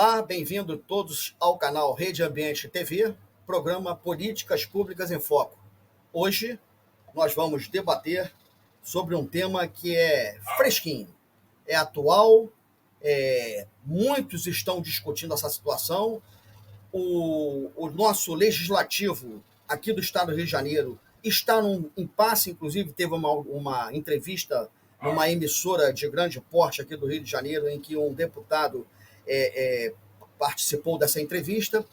Olá, bem-vindo todos ao canal Rede Ambiente TV, programa Políticas Públicas em Foco. Hoje nós vamos debater sobre um tema que é fresquinho, é atual, muitos estão discutindo essa situação. O nosso legislativo aqui do estado do Rio de Janeiro está num impasse, inclusive teve uma entrevista numa emissora de grande porte aqui do Rio de Janeiro, em que um deputado participou dessa entrevista,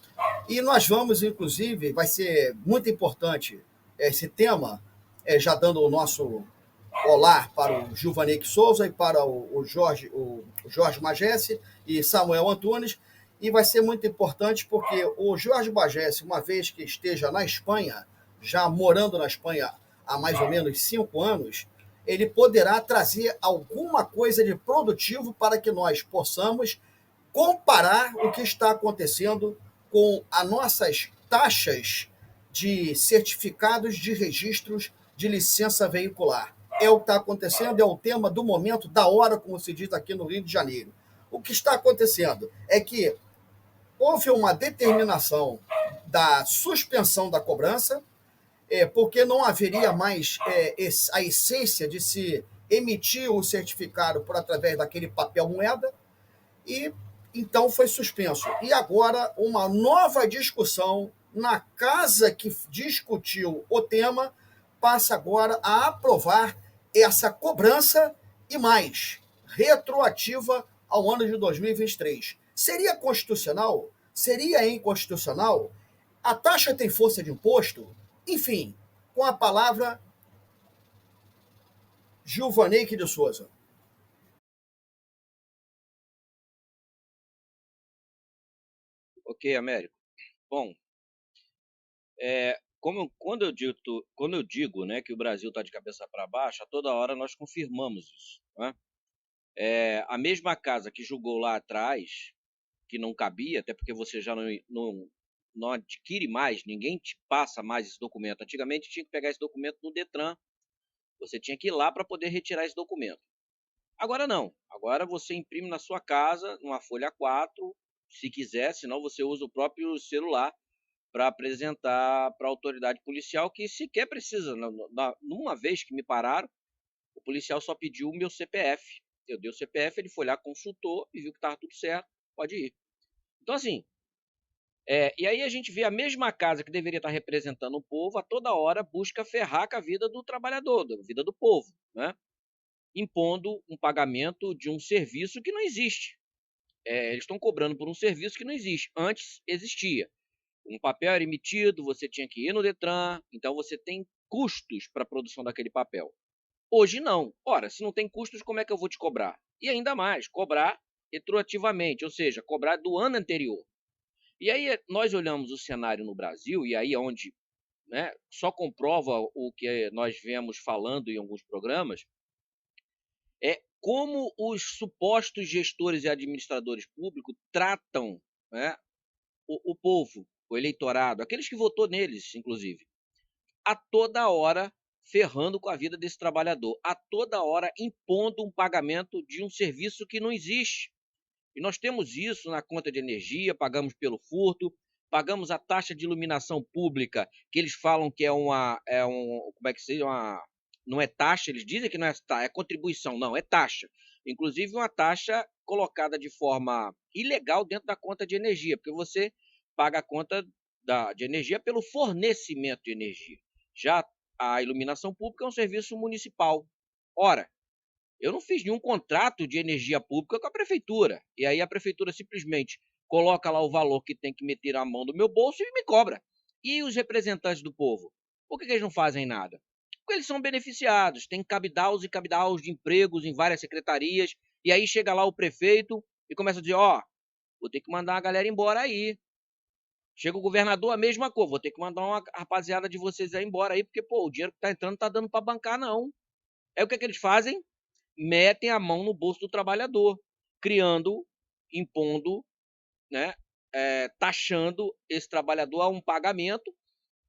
e nós vamos, inclusive, vai ser muito importante esse tema, já dando o nosso olá para o Gilvanei Souza e para o Jorge Magesse e Samuel Antunes, e vai ser muito importante porque o Jorge Magesse, uma vez que esteja na Espanha, já morando na Espanha há mais ou menos 5 anos, ele poderá trazer alguma coisa de produtivo para que nós possamos comparar o que está acontecendo com as nossas taxas de certificados de registros de licença veicular. É o que está acontecendo, é o tema do momento, da hora, como se diz aqui no Rio de Janeiro. O que está acontecendo é que houve uma determinação da suspensão da cobrança, porque não haveria mais a essência de se emitir o certificado por através daquele papel moeda, e então foi suspenso. E agora uma nova discussão na casa que discutiu o tema passa agora a aprovar essa cobrança e mais, retroativa ao ano de 2023. Seria constitucional? Seria inconstitucional? A taxa tem força de imposto? Enfim, com a palavra, Gilvanei de Souza. Ok, Américo. Bom, quando eu digo, né, que o Brasil está de cabeça para baixo, a toda hora nós confirmamos isso, né? A mesma casa que julgou lá atrás que não cabia, até porque você já não adquire mais, ninguém te passa mais esse documento. Antigamente tinha que pegar esse documento no Detran, você tinha que ir lá para poder retirar esse documento. Agora não, agora você imprime na sua casa, numa folha A4, se quiser, senão você usa o próprio celular para apresentar para a autoridade policial, que sequer precisa. Numa vez que me pararam, o policial só pediu o meu CPF. Eu dei o CPF, ele foi lá, consultou e viu que estava tudo certo, pode ir. Então, assim, e aí a gente vê a mesma casa que deveria estar representando o povo, a toda hora busca ferrar com a vida do trabalhador, da vida do povo, né? Impondo um pagamento de um serviço que não existe. Eles estão cobrando por um serviço que não existe. Antes existia. Um papel era emitido, você tinha que ir no Detran, então você tem custos para a produção daquele papel. Hoje não. Ora, se não tem custos, como é que eu vou te cobrar? E ainda mais, cobrar retroativamente, ou seja, cobrar do ano anterior. E aí nós olhamos o cenário no Brasil, e aí é onde, né, só comprova o que nós vemos falando em alguns programas, é como os supostos gestores e administradores públicos tratam, né, o povo, o eleitorado, aqueles que votou neles, inclusive, a toda hora ferrando com a vida desse trabalhador, a toda hora impondo um pagamento de um serviço que não existe. E nós temos isso na conta de energia, pagamos pelo furto, pagamos a taxa de iluminação pública, que eles falam que como é que seja, não é taxa, eles dizem que não é contribuição, não, é taxa. Inclusive uma taxa colocada de forma ilegal dentro da conta de energia, porque você paga a conta de energia pelo fornecimento de energia. Já a iluminação pública é um serviço municipal. Ora, eu não fiz nenhum contrato de energia pública com a prefeitura. E aí a prefeitura simplesmente coloca lá o valor que tem que meter a mão do meu bolso e me cobra. E os representantes do povo? Por que eles não fazem nada? Porque eles são beneficiados, tem cabidaus e cabidaus de empregos em várias secretarias, e aí chega lá o prefeito e começa a dizer, vou ter que mandar a galera embora aí. Chega o governador, a mesma coisa, vou ter que mandar uma rapaziada de vocês aí embora aí, porque o dinheiro que está entrando não está dando para bancar, não. Aí o que eles fazem? Metem a mão no bolso do trabalhador, criando, impondo, né, taxando esse trabalhador a um pagamento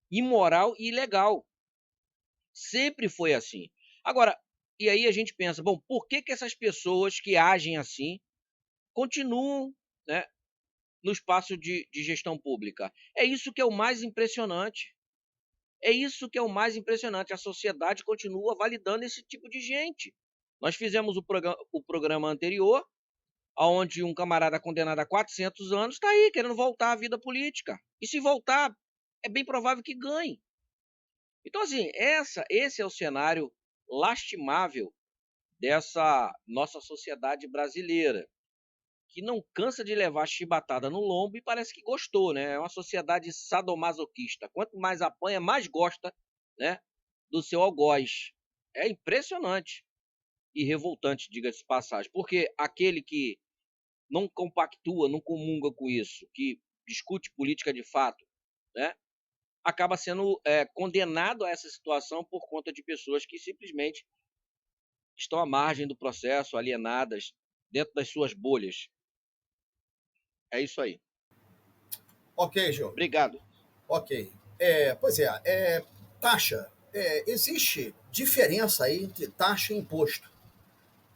imoral e ilegal. Sempre foi assim. Agora, e aí a gente pensa, bom, por que essas pessoas que agem assim continuam, né, no espaço de gestão pública. É isso que é o mais impressionante. É isso que é o mais impressionante. A sociedade continua validando esse tipo de gente. Nós fizemos o programa anterior, onde um camarada condenado a 400 anos está aí querendo voltar à vida política. E se voltar, é bem provável que ganhe. Então, assim, esse é o cenário lastimável dessa nossa sociedade brasileira, que não cansa de levar chibatada no lombo e parece que gostou, né? É uma sociedade sadomasoquista. Quanto mais apanha, mais gosta, né, do seu algoz. É impressionante e revoltante, diga-se de passagem, porque aquele que não compactua, não comunga com isso, que discute política de fato, né, acaba sendo condenado a essa situação por conta de pessoas que simplesmente estão à margem do processo, alienadas, dentro das suas bolhas. É isso aí. Ok, Gil. Obrigado. Ok. Pois taxa. Existe diferença aí entre taxa e imposto.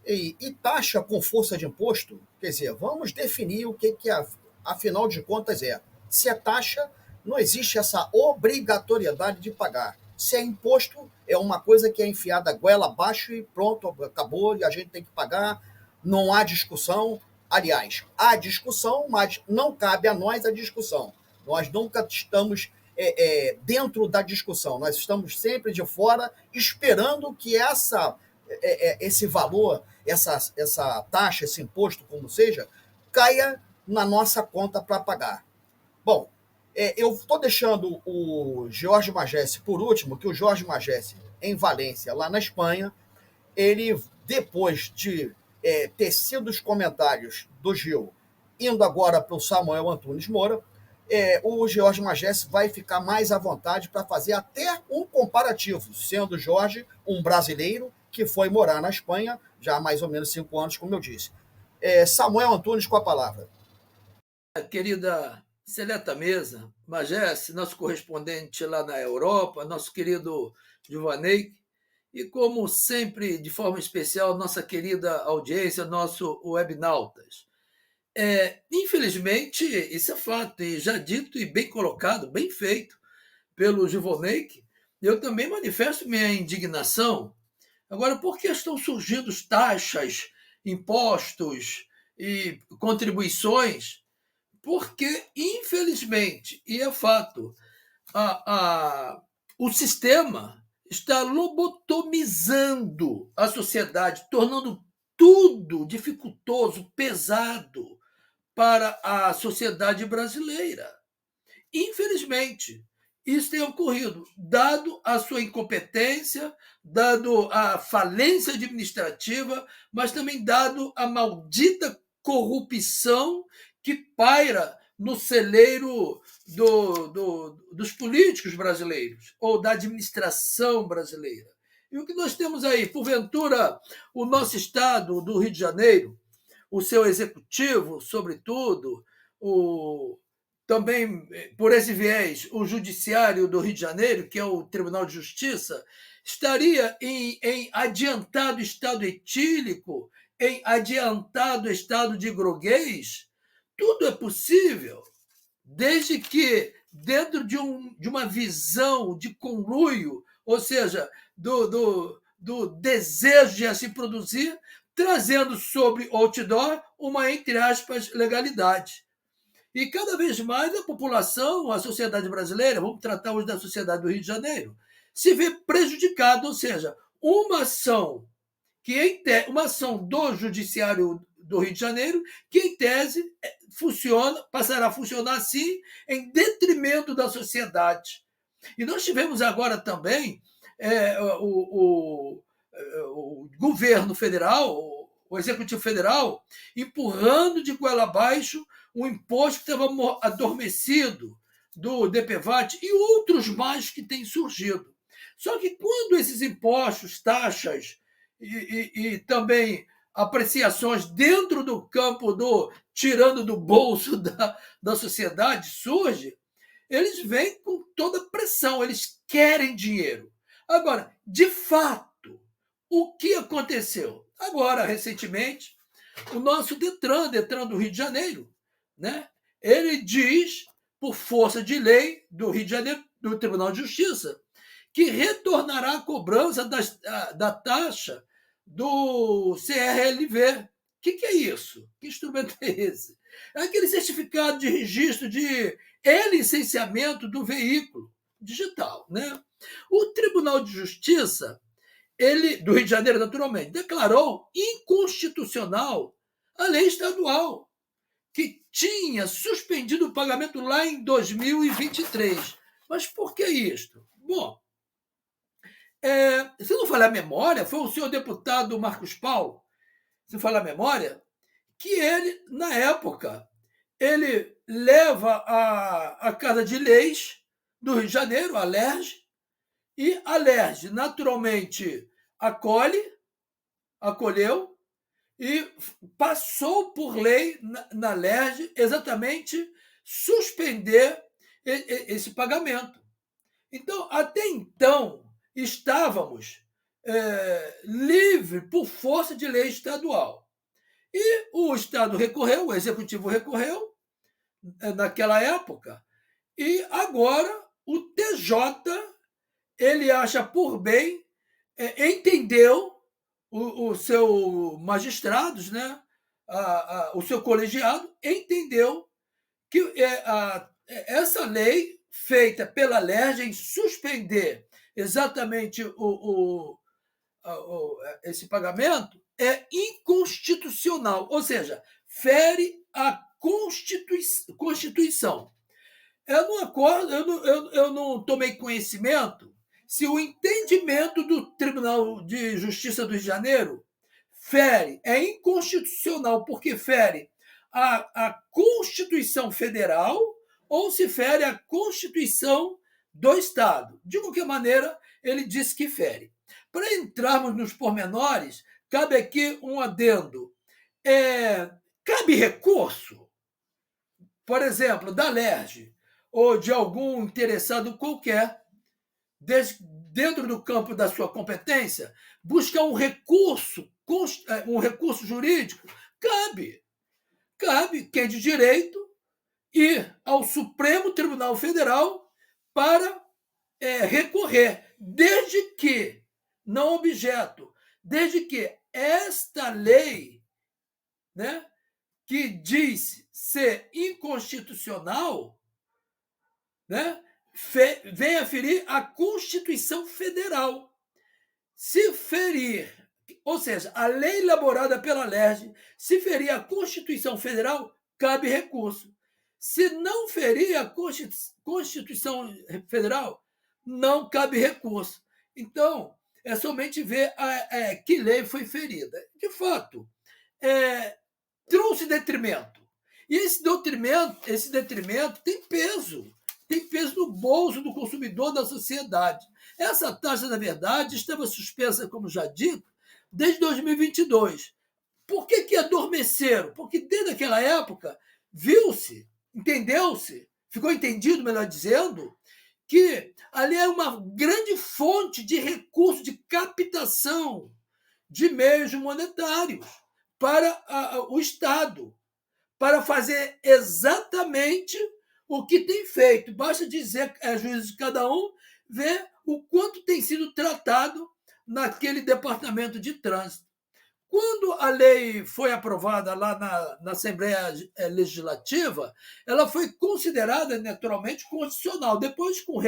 E taxa com força de imposto, quer dizer, vamos definir o que afinal de contas é. Se é taxa, não existe essa obrigatoriedade de pagar. Se é imposto, é uma coisa que é enfiada goela abaixo e pronto, acabou, e a gente tem que pagar, não há discussão. Aliás, há discussão, mas não cabe a nós a discussão. Nós nunca estamos dentro da discussão, nós estamos sempre de fora, esperando que esse valor, essa taxa, esse imposto, como seja, caia na nossa conta para pagar. Bom, eu estou deixando o Jorge Magesse por último, que o Jorge Magesse, em Valência, lá na Espanha, ele, depois de tecer os comentários do Gil, indo agora para o Samuel Antunes Moura, o Jorge Magesse vai ficar mais à vontade para fazer até um comparativo, sendo o Jorge um brasileiro que foi morar na Espanha já há mais ou menos 5 anos, como eu disse. Samuel Antunes, com a palavra. Querida seleta mesa, Magesse, nosso correspondente lá na Europa, nosso querido Giovanei, e como sempre, de forma especial, nossa querida audiência, nosso webnautas. Infelizmente, isso é fato, e já dito e bem colocado, bem feito pelo Givoneik, eu também manifesto minha indignação. Agora, por que estão surgindo taxas, impostos e contribuições? Porque, infelizmente, e é fato, o sistema está lobotomizando a sociedade, tornando tudo dificultoso, pesado para a sociedade brasileira. Infelizmente, isso tem ocorrido, dado a sua incompetência, dado a falência administrativa, mas também dado a maldita corrupção que paira no celeiro dos políticos brasileiros ou da administração brasileira. E o que nós temos aí? Porventura, o nosso estado do Rio de Janeiro, o seu executivo, sobretudo, também, por esse viés, o Judiciário do Rio de Janeiro, que é o Tribunal de Justiça, estaria em adiantado estado etílico, em adiantado estado de groguez? Tudo é possível, desde que, dentro de uma visão de conluio, ou seja, do desejo de assim produzir, trazendo sobre outdoor uma, entre aspas, legalidade. E cada vez mais a população, a sociedade brasileira, vamos tratar hoje da sociedade do Rio de Janeiro, se vê prejudicada, ou seja, uma ação uma ação do Judiciário do Rio de Janeiro, que em tese passará a funcionar assim em detrimento da sociedade. E nós tivemos agora também o governo federal, o Executivo Federal, empurrando de goela abaixo um imposto que estava adormecido do DPVAT e outros mais que têm surgido. Só que quando esses impostos, taxas e também apreciações dentro do campo do tirando do bolso da sociedade surge, eles vêm com toda pressão, eles querem dinheiro. Agora, de fato, o que aconteceu? Agora, recentemente, o nosso Detran do Rio de Janeiro, né, ele diz, por força de lei do Rio de Janeiro, do Tribunal de Justiça, que retornará a cobrança da taxa do CRLV. O que é isso? Que instrumento é esse? É aquele certificado de registro de licenciamento do veículo digital, né? O Tribunal de Justiça, do Rio de Janeiro, naturalmente, declarou inconstitucional a lei estadual, que tinha suspendido o pagamento lá em 2023. Mas por que isto? Bom, se não falhar a memória, foi o senhor deputado Marcos Paulo, se falar a memória, que ele, na época, ele leva a Casa de Leis do Rio de Janeiro, a LERJ, e a LERJ, naturalmente, acolheu e passou por lei na LERJ exatamente suspender esse pagamento. Então, até então, estávamos livres por força de lei estadual. E o Estado recorreu, o Executivo recorreu naquela época, e agora o TJ ele acha por bem, entendeu o seu magistrados, né, o seu colegiado, entendeu que essa lei feita pela LERJ em suspender exatamente esse pagamento é inconstitucional, ou seja, fere a Constituição. Eu não tomei conhecimento se o entendimento do Tribunal de Justiça do Rio de Janeiro é inconstitucional porque fere a Constituição Federal ou se fere a Constituição do Estado. De qualquer maneira, ele disse que fere. Para entrarmos nos pormenores, cabe aqui um adendo. Cabe recurso, por exemplo, da LERJ ou de algum interessado qualquer, dentro do campo da sua competência, buscar um recurso jurídico? Cabe quem de direito ir ao Supremo Tribunal Federal para recorrer, desde que esta lei, né, que diz ser inconstitucional, né, venha ferir a Constituição Federal. Se ferir, ou seja, a lei elaborada pela LERJ, se ferir a Constituição Federal, cabe recurso. Se não ferir a Constituição Federal, não cabe recurso. Então, é somente ver que lei foi ferida. De fato, trouxe detrimento. E esse detrimento tem peso no bolso do consumidor, da sociedade. Essa taxa, na verdade, estava suspensa, como já dito, desde 2022. Por que adormeceram? Porque desde aquela época viu-se, entendeu-se, ficou entendido, melhor dizendo, que ali é uma grande fonte de recursos, de captação de meios monetários para o Estado, para fazer exatamente o que tem feito. Basta dizer, juízo de cada um, ver o quanto tem sido tratado naquele departamento de trânsito. Quando a lei foi aprovada lá na Assembleia Legislativa, ela foi considerada naturalmente constitucional. Depois, com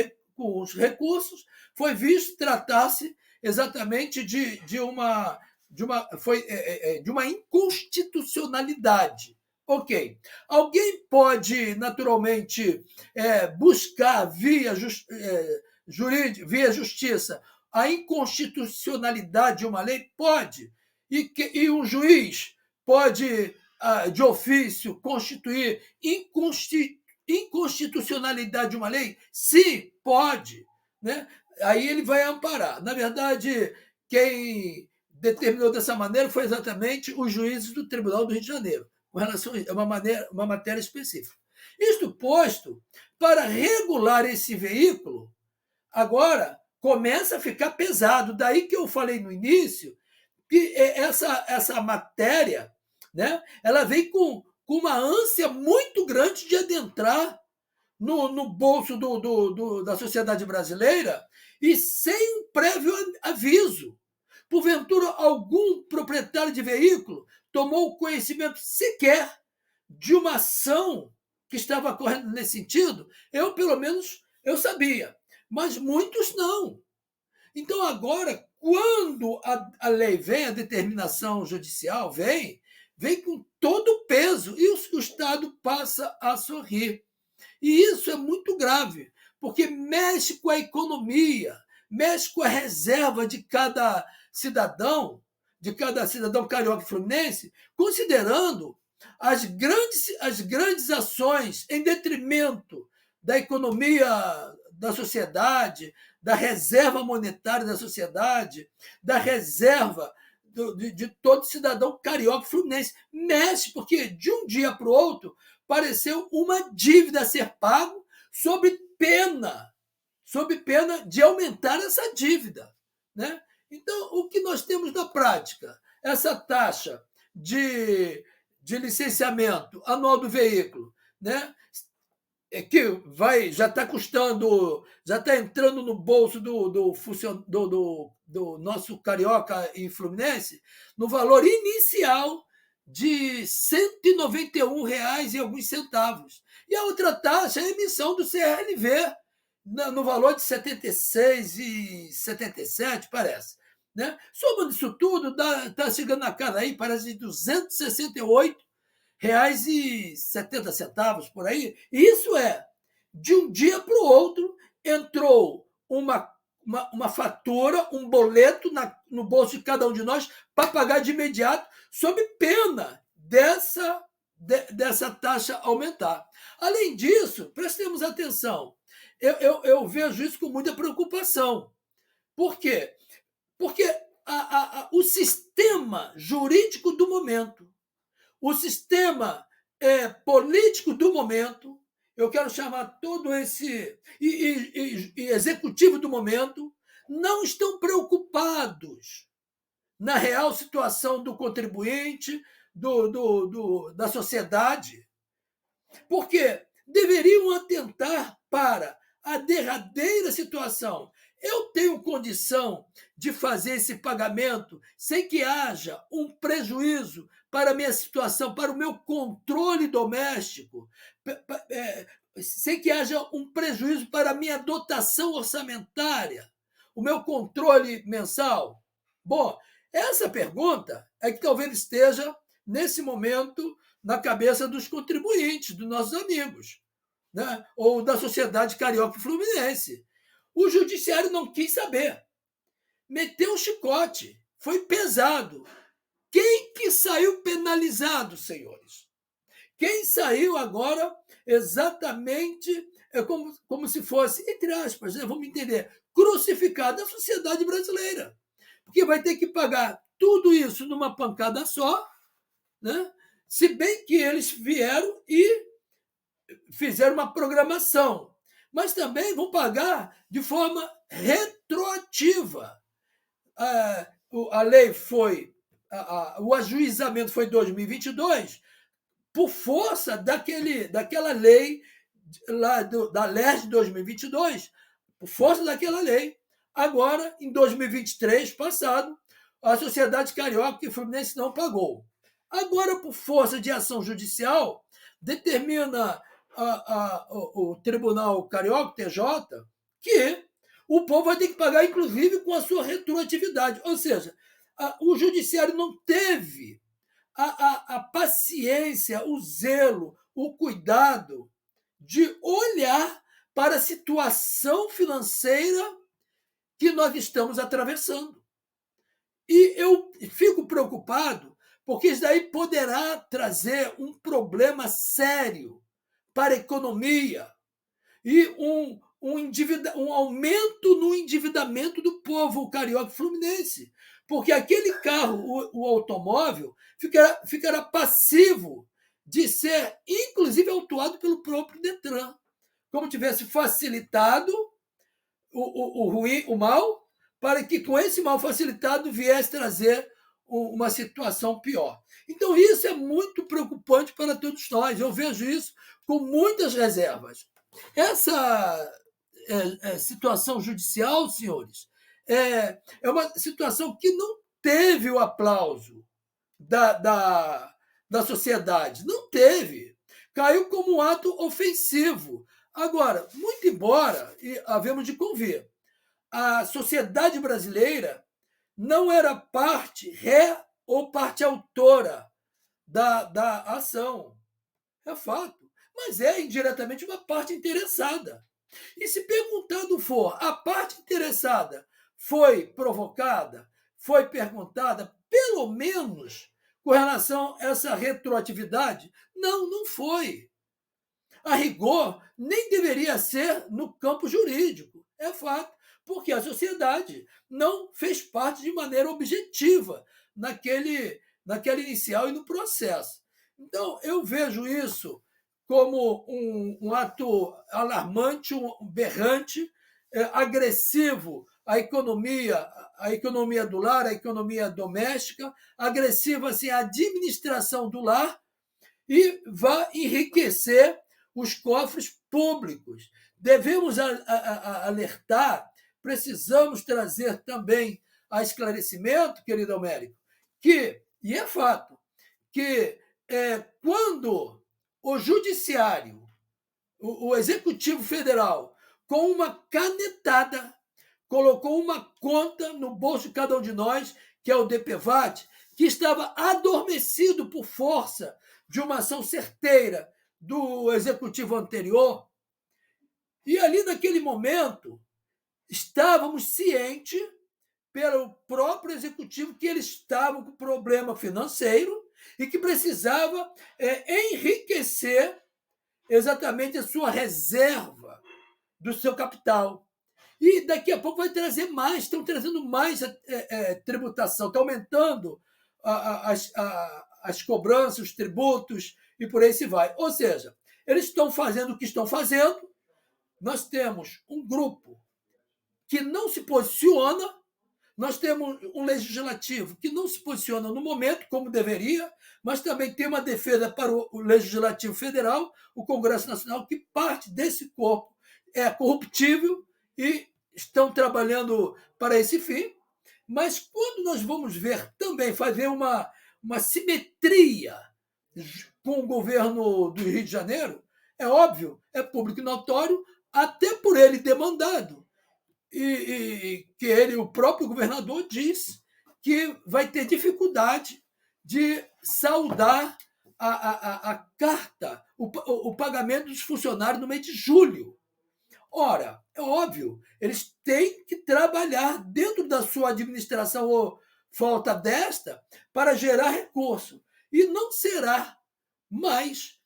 os recursos, foi visto tratar-se exatamente de uma inconstitucionalidade. Ok. Alguém pode, naturalmente, buscar via justiça a inconstitucionalidade de uma lei? Pode. E um juiz pode, de ofício, constituir inconstitucionalidade de uma lei? Sim, pode. Né? Aí ele vai amparar. Na verdade, quem determinou dessa maneira foi exatamente os juízes do Tribunal do Rio de Janeiro, com relação a uma matéria específica. Isto posto, para regular esse veículo, agora começa a ficar pesado. Daí que eu falei no início que essa matéria, né, ela vem com com uma ânsia muito grande de adentrar no bolso da sociedade brasileira e sem um prévio aviso. Porventura, algum proprietário de veículo tomou conhecimento sequer de uma ação que estava correndo nesse sentido? Eu, pelo menos, eu sabia, mas muitos não. Então, agora, quando a lei vem, a determinação judicial vem com todo o peso e o Estado passa a sorrir. E isso é muito grave, porque mexe com a economia, mexe com a reserva de cada cidadão carioca e fluminense, considerando as grandes ações em detrimento da economia da sociedade, da reserva monetária da sociedade, da reserva de todo cidadão carioca e fluminense. Mexe, porque de um dia para o outro pareceu uma dívida a ser pago sob pena de aumentar essa dívida, né? Então, o que nós temos na prática? Essa taxa de licenciamento anual do veículo, né? Que já está custando, já está entrando no bolso do nosso carioca e fluminense no valor inicial de R$ 191 e alguns centavos. E a outra taxa é a emissão do CRLV, no valor de R$ 76,77, parece. Né? Somando isso tudo, está chegando na casa aí, parece de R$ 268,70 por aí. E isso de um dia para o outro, entrou uma fatura, um boleto no bolso de cada um de nós para pagar de imediato, sob pena dessa taxa aumentar. Além disso, prestemos atenção, eu vejo isso com muita preocupação. Por quê? Porque o sistema jurídico do momento, o sistema político do momento, eu quero chamar todo esse e executivo do momento, não estão preocupados na real situação do contribuinte, da sociedade, porque deveriam atentar para a derradeira situação. Eu tenho condição de fazer esse pagamento sem que haja um prejuízo para a minha situação, para o meu controle doméstico, sem que haja um prejuízo para a minha dotação orçamentária, o meu controle mensal? Bom, essa pergunta é que talvez esteja, nesse momento, na cabeça dos contribuintes, dos nossos amigos, né? Ou da sociedade carioca e fluminense. O judiciário não quis saber. Meteu um chicote. Foi pesado. Quem que saiu penalizado, senhores? Quem saiu agora exatamente como se fosse, entre aspas, né, vamos entender, crucificado a sociedade brasileira. Porque vai ter que pagar tudo isso numa pancada só, né? Se bem que eles vieram e fizeram uma programação, mas também vão pagar de forma retroativa. A lei foi, o ajuizamento foi em 2022, por força daquela lei lá da LERJ de 2022, por força daquela lei. Agora, em 2023, passado, a sociedade carioca e fluminense não pagou. Agora, por força de ação judicial, determina o Tribunal Carioca, TJ, que o povo vai ter que pagar, inclusive, com a sua retroatividade. Ou seja, o judiciário não teve a paciência, o zelo, o cuidado de olhar para a situação financeira que nós estamos atravessando. E eu fico preocupado, porque isso daí poderá trazer um problema sério para a economia e um aumento no endividamento do povo carioca e fluminense. Porque aquele carro, o automóvel, ficará passivo de ser, inclusive, autuado pelo próprio Detran, como tivesse facilitado o ruim, o mal, para que com esse mal facilitado viesse trazer uma situação pior. Então, isso é muito preocupante para todos nós. Eu vejo isso com muitas reservas. Essa situação judicial, senhores, é uma situação que não teve o aplauso da sociedade. Não teve. Caiu como um ato ofensivo. Agora, muito embora, e havemos de convir, a sociedade brasileira não era parte ré ou parte autora da ação. É fato. Mas é indiretamente uma parte interessada. E se perguntado for, a parte interessada foi provocada, foi perguntada, pelo menos com relação a essa retroatividade? Não, não foi. A rigor, nem deveria ser no campo jurídico. É fato, porque a sociedade não fez parte de maneira objetiva naquele inicial e no processo. Então, eu vejo isso como um ato alarmante, um berrante, agressivo à economia do lar, à economia doméstica, agressiva assim, à administração do lar, e vai enriquecer os cofres públicos. Devemos alertar, precisamos trazer também a esclarecimento, querido Américo, e é fato, que quando o Judiciário, o Executivo Federal, com uma canetada, colocou uma conta no bolso de cada um de nós, que é o DPVAT, que estava adormecido por força de uma ação certeira do executivo anterior. E ali, naquele momento, estávamos cientes, pelo próprio executivo, que eles estavam com problema financeiro e que precisava enriquecer exatamente a sua reserva do seu capital. E daqui a pouco vai trazer mais, estão trazendo mais tributação, está aumentando as cobranças, os tributos e por aí se vai. Ou seja, eles estão fazendo o que estão fazendo. Nós temos um grupo que não se posiciona, nós temos um legislativo que não se posiciona no momento como deveria, mas também tem uma defesa para o Legislativo Federal, o Congresso Nacional, que parte desse corpo é corruptível e estão trabalhando para esse fim. Mas quando nós vamos ver também fazer uma simetria com o governo do Rio de Janeiro, é óbvio, é público e notório, até por ele demandado, e que o próprio governador diz que vai ter dificuldade de saldar a carta, o pagamento dos funcionários no mês de julho. Ora, é óbvio, eles têm que trabalhar dentro da sua administração ou falta desta para gerar recurso. E não será mais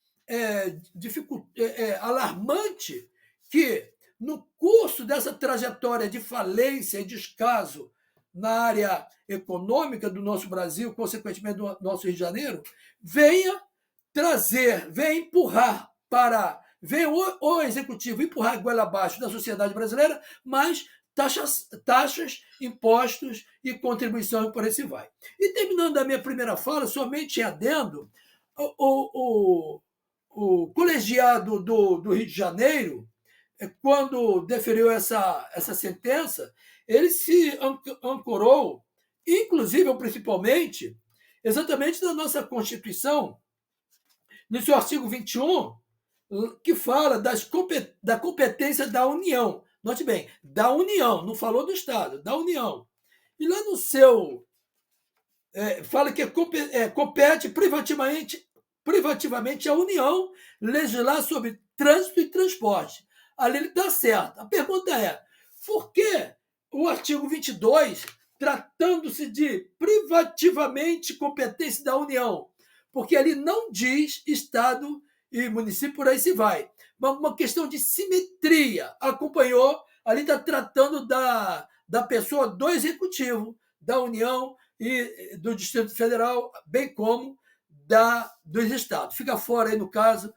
alarmante que, no curso dessa trajetória de falência e descaso na área econômica do nosso Brasil, consequentemente do nosso Rio de Janeiro, venha empurrar vem o executivo empurrar a goela abaixo da sociedade brasileira, mas taxas, impostos e contribuição e por aí se vai. E terminando a minha primeira fala, somente em adendo, o colegiado do Rio de Janeiro, quando deferiu essa sentença, ele se ancorou, inclusive ou principalmente, exatamente na nossa Constituição, no seu artigo 21, que fala da competência da União. Note bem, da União, não falou do Estado, da União. E lá no seu... fala que compete privativamente à União legislar sobre trânsito e transporte. Ali ele está certo. A pergunta é, por que o artigo 22, tratando-se de privativamente competência da União? Porque ali não diz Estado e município, por aí se vai. Uma questão de simetria. Acompanhou, ali está tratando da pessoa do Executivo, da União e do Distrito Federal, bem como dos estados. Fica fora, aí, no caso,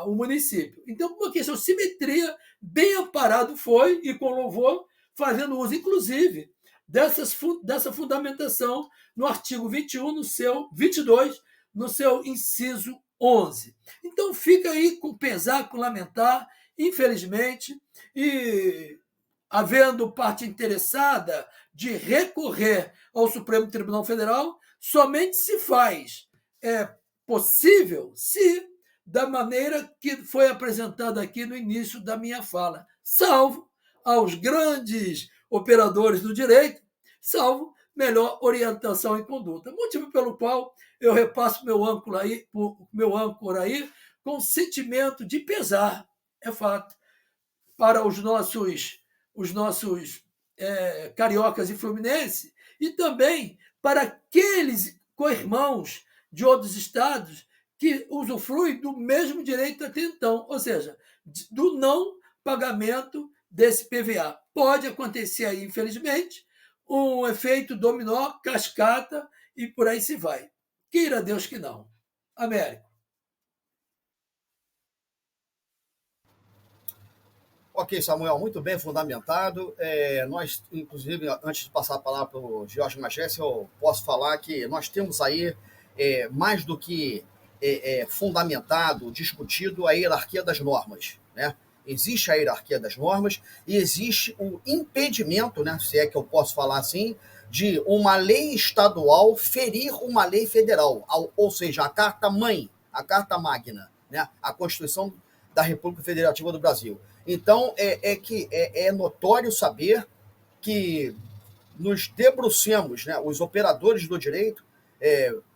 o município. Então, uma questão de simetria, bem amparado foi, e com louvor, fazendo uso, inclusive, dessa fundamentação no artigo 21, no seu 22, no seu inciso 11. Então, fica aí com pesar, com lamentar, infelizmente, e havendo parte interessada de recorrer ao Supremo Tribunal Federal, somente se faz possível se da maneira que foi apresentada aqui no início da minha fala, salvo aos grandes operadores do direito, salvo melhor orientação e conduta. Motivo pelo qual eu repasso meu âncora aí com sentimento de pesar, é fato, para os nossos cariocas e fluminenses, e também para aqueles co-irmãos de outros estados que usufruem do mesmo direito até então, ou seja, do não pagamento desse PVA. Pode acontecer aí, infelizmente, um efeito dominó, cascata, e por aí se vai. Queira Deus que não. Américo. Ok, Samuel, muito bem fundamentado. Nós, inclusive, antes de passar a palavra para o Jorge Magés, eu posso falar que nós temos aí, mais do que fundamentado, discutido, a hierarquia das normas, né? Existe a hierarquia das normas e existe o impedimento, né, se é que eu posso falar assim, de uma lei estadual ferir uma lei federal, ou seja, a Carta-Mãe, a Carta Magna, né, a Constituição da República Federativa do Brasil. Então, é notório saber que nos debrucemos, né, os operadores do direito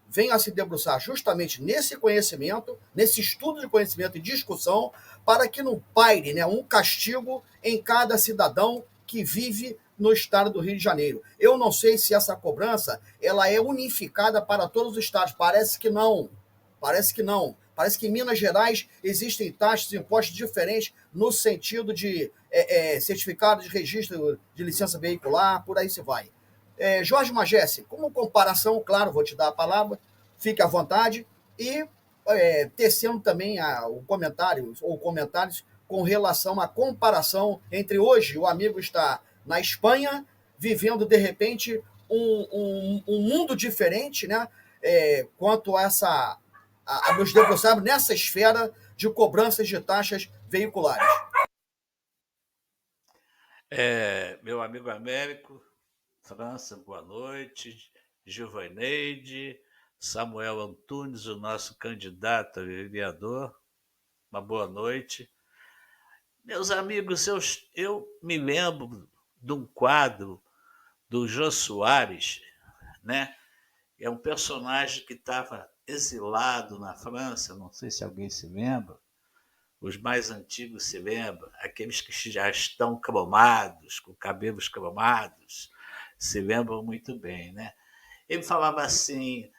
venham a se debruçar justamente nesse conhecimento, nesse estudo de conhecimento e discussão, para que não paire, né, um castigo em cada cidadão que vive no estado do Rio de Janeiro. Eu não sei se essa cobrança ela é unificada para todos os estados. Parece que não. Parece que não. Parece que em Minas Gerais existem taxas e impostos diferentes no sentido de certificado de registro de licença veicular, por aí se vai. Jorge Magés, como comparação, claro, vou te dar a palavra, fique à vontade, e tecendo também o comentário, ou comentários com relação à comparação entre hoje, o amigo está na Espanha, vivendo, de repente, um mundo diferente, né, quanto a nos debruçarmos nessa esfera de cobranças de taxas veiculares. Meu amigo Américo, França, boa noite, Gilvaneide, Samuel Antunes, o nosso candidato a vereador, uma boa noite. Meus amigos, eu me lembro de um quadro do Jô Soares, né? É um personagem que estava exilado na França, não sei se alguém se lembra, os mais antigos se lembram, aqueles que já estão cromados, com cabelos cromados, se lembram muito bem, né? Ele falava assim,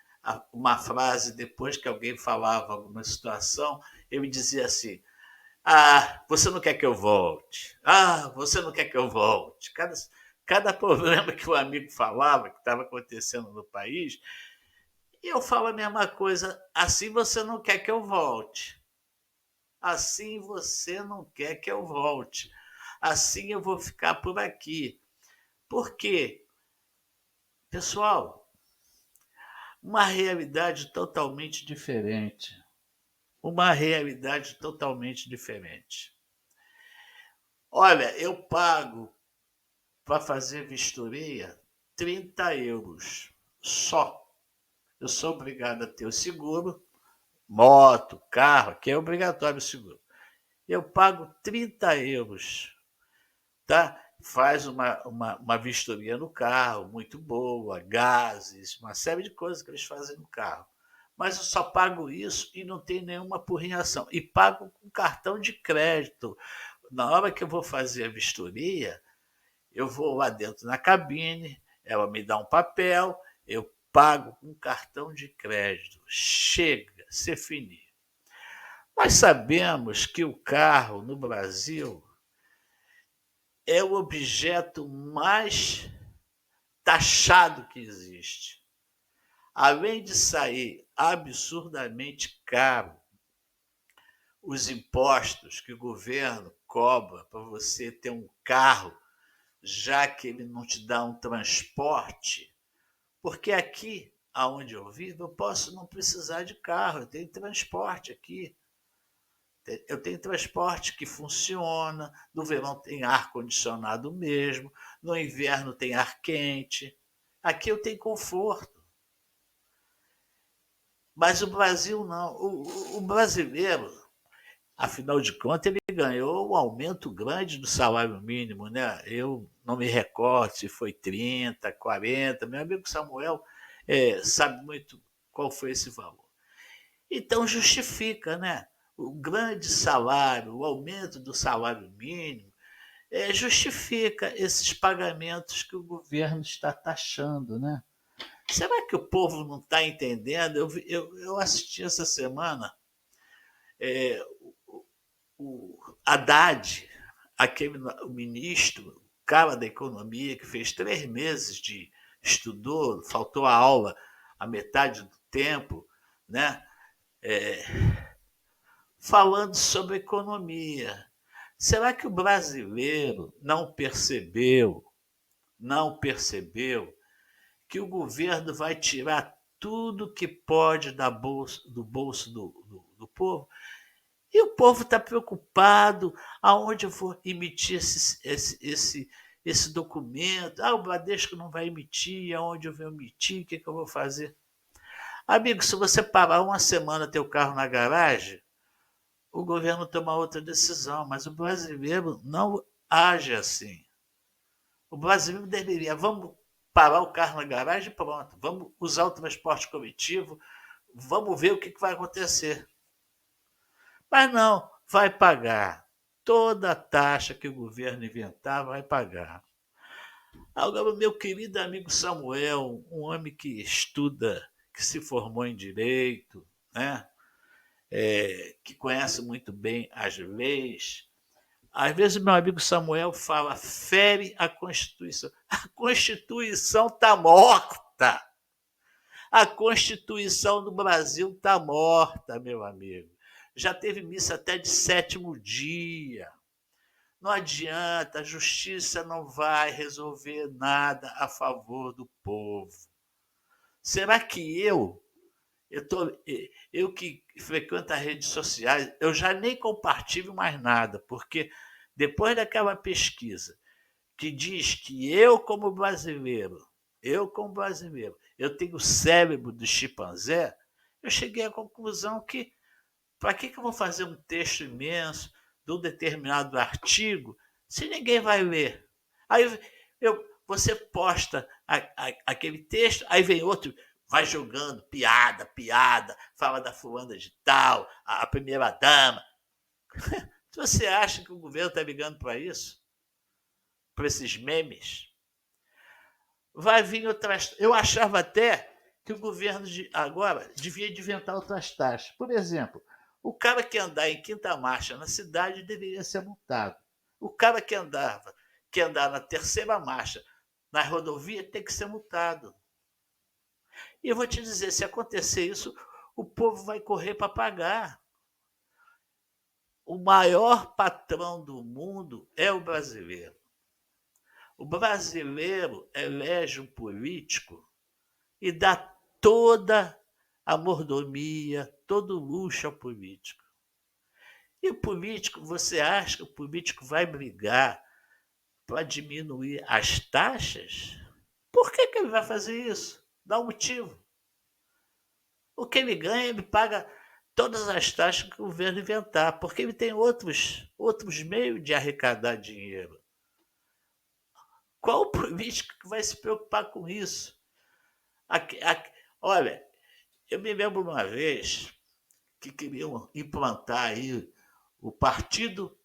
uma frase, depois que alguém falava alguma situação, ele dizia assim: você não quer que eu volte? Você não quer que eu volte? Cada problema que o amigo falava, que estava acontecendo no país, e eu falo a mesma coisa: assim você não quer que eu volte. Assim você não quer que eu volte. Assim eu vou ficar por aqui. Por quê? Pessoal, uma realidade totalmente diferente. Uma realidade totalmente diferente. Olha, eu pago para fazer vistoria 30 euros só. Eu sou obrigado a ter o seguro, moto, carro, aqui é obrigatório o seguro. Eu pago 30 euros, tá? Faz uma vistoria no carro, muito boa, gases, uma série de coisas que eles fazem no carro. Mas eu só pago isso e não tem nenhuma apurrinhação. E pago com cartão de crédito. Na hora que eu vou fazer a vistoria, eu vou lá dentro na cabine, ela me dá um papel, eu pago com cartão de crédito. Chega, c'est fini. Nós sabemos que o carro no Brasil é o objeto mais taxado que existe. Além de sair absurdamente caro, os impostos que o governo cobra para você ter um carro já que ele não te dá um transporte, porque aqui, aonde eu vivo, eu posso não precisar de carro, eu tenho transporte aqui. Eu tenho transporte que funciona, no verão tem ar-condicionado mesmo, no inverno tem ar quente. Aqui eu tenho conforto. Mas o Brasil não. O brasileiro, afinal de contas, ele ganhou um aumento grande do salário mínimo, né? Eu não me recordo se foi 30, 40. Meu amigo Samuel sabe muito qual foi esse valor. Então justifica, né? O grande salário, o aumento do salário mínimo, justifica esses pagamentos que o governo está taxando, né? Será que o povo não está entendendo? Eu assisti essa semana o Haddad, o ministro, o cara da economia, que fez 3 meses de estudou, faltou a aula a metade do tempo, né? Falando sobre economia. Será que o brasileiro não percebeu que o governo vai tirar tudo que pode do bolso do povo? E o povo está preocupado aonde eu vou emitir esse documento. O Bradesco não vai emitir, aonde eu vou emitir, o que eu vou fazer? Amigo, se você parar uma semana teu carro na garagem, o governo toma outra decisão, mas o brasileiro não age assim. O brasileiro deveria, vamos parar o carro na garagem e pronto, vamos usar o transporte coletivo, vamos ver o que vai acontecer. Mas não, vai pagar. Toda a taxa que o governo inventar vai pagar. Agora, meu querido amigo Samuel, um homem que estuda, que se formou em Direito, né? Que conhece muito bem as leis. Às vezes, meu amigo Samuel fala, fere a Constituição. A Constituição está morta. A Constituição do Brasil está morta, meu amigo. Já teve missa até de 7º dia. Não adianta, a justiça não vai resolver nada a favor do povo. Será que eu que frequento as redes sociais, eu já nem compartilho mais nada, porque depois daquela pesquisa que diz que eu tenho o cérebro do chimpanzé, eu cheguei à conclusão que para que eu vou fazer um texto imenso de um determinado artigo se ninguém vai ler? Aí você posta aquele texto, aí vem outro, vai jogando piada, fala da fulana de tal, a primeira-dama. Você acha que o governo está ligando para isso? Para esses memes? Vai vir outras. Eu achava até que o governo agora devia inventar outras taxas. Por exemplo, o cara que andar em quinta marcha na cidade deveria ser multado. O cara que andar na terceira marcha na rodovia tem que ser multado. E eu vou te dizer, se acontecer isso, o povo vai correr para pagar. O maior patrão do mundo é o brasileiro. O brasileiro elege um político e dá toda a mordomia, todo o luxo ao político. E o político, você acha que o político vai brigar para diminuir as taxas? Por que ele vai fazer isso? Dá um motivo. O que ele ganha, ele paga todas as taxas que o governo inventar, porque ele tem outros meios de arrecadar dinheiro. Qual o político que vai se preocupar com isso? Olha, eu me lembro uma vez que queriam implantar aí o Partido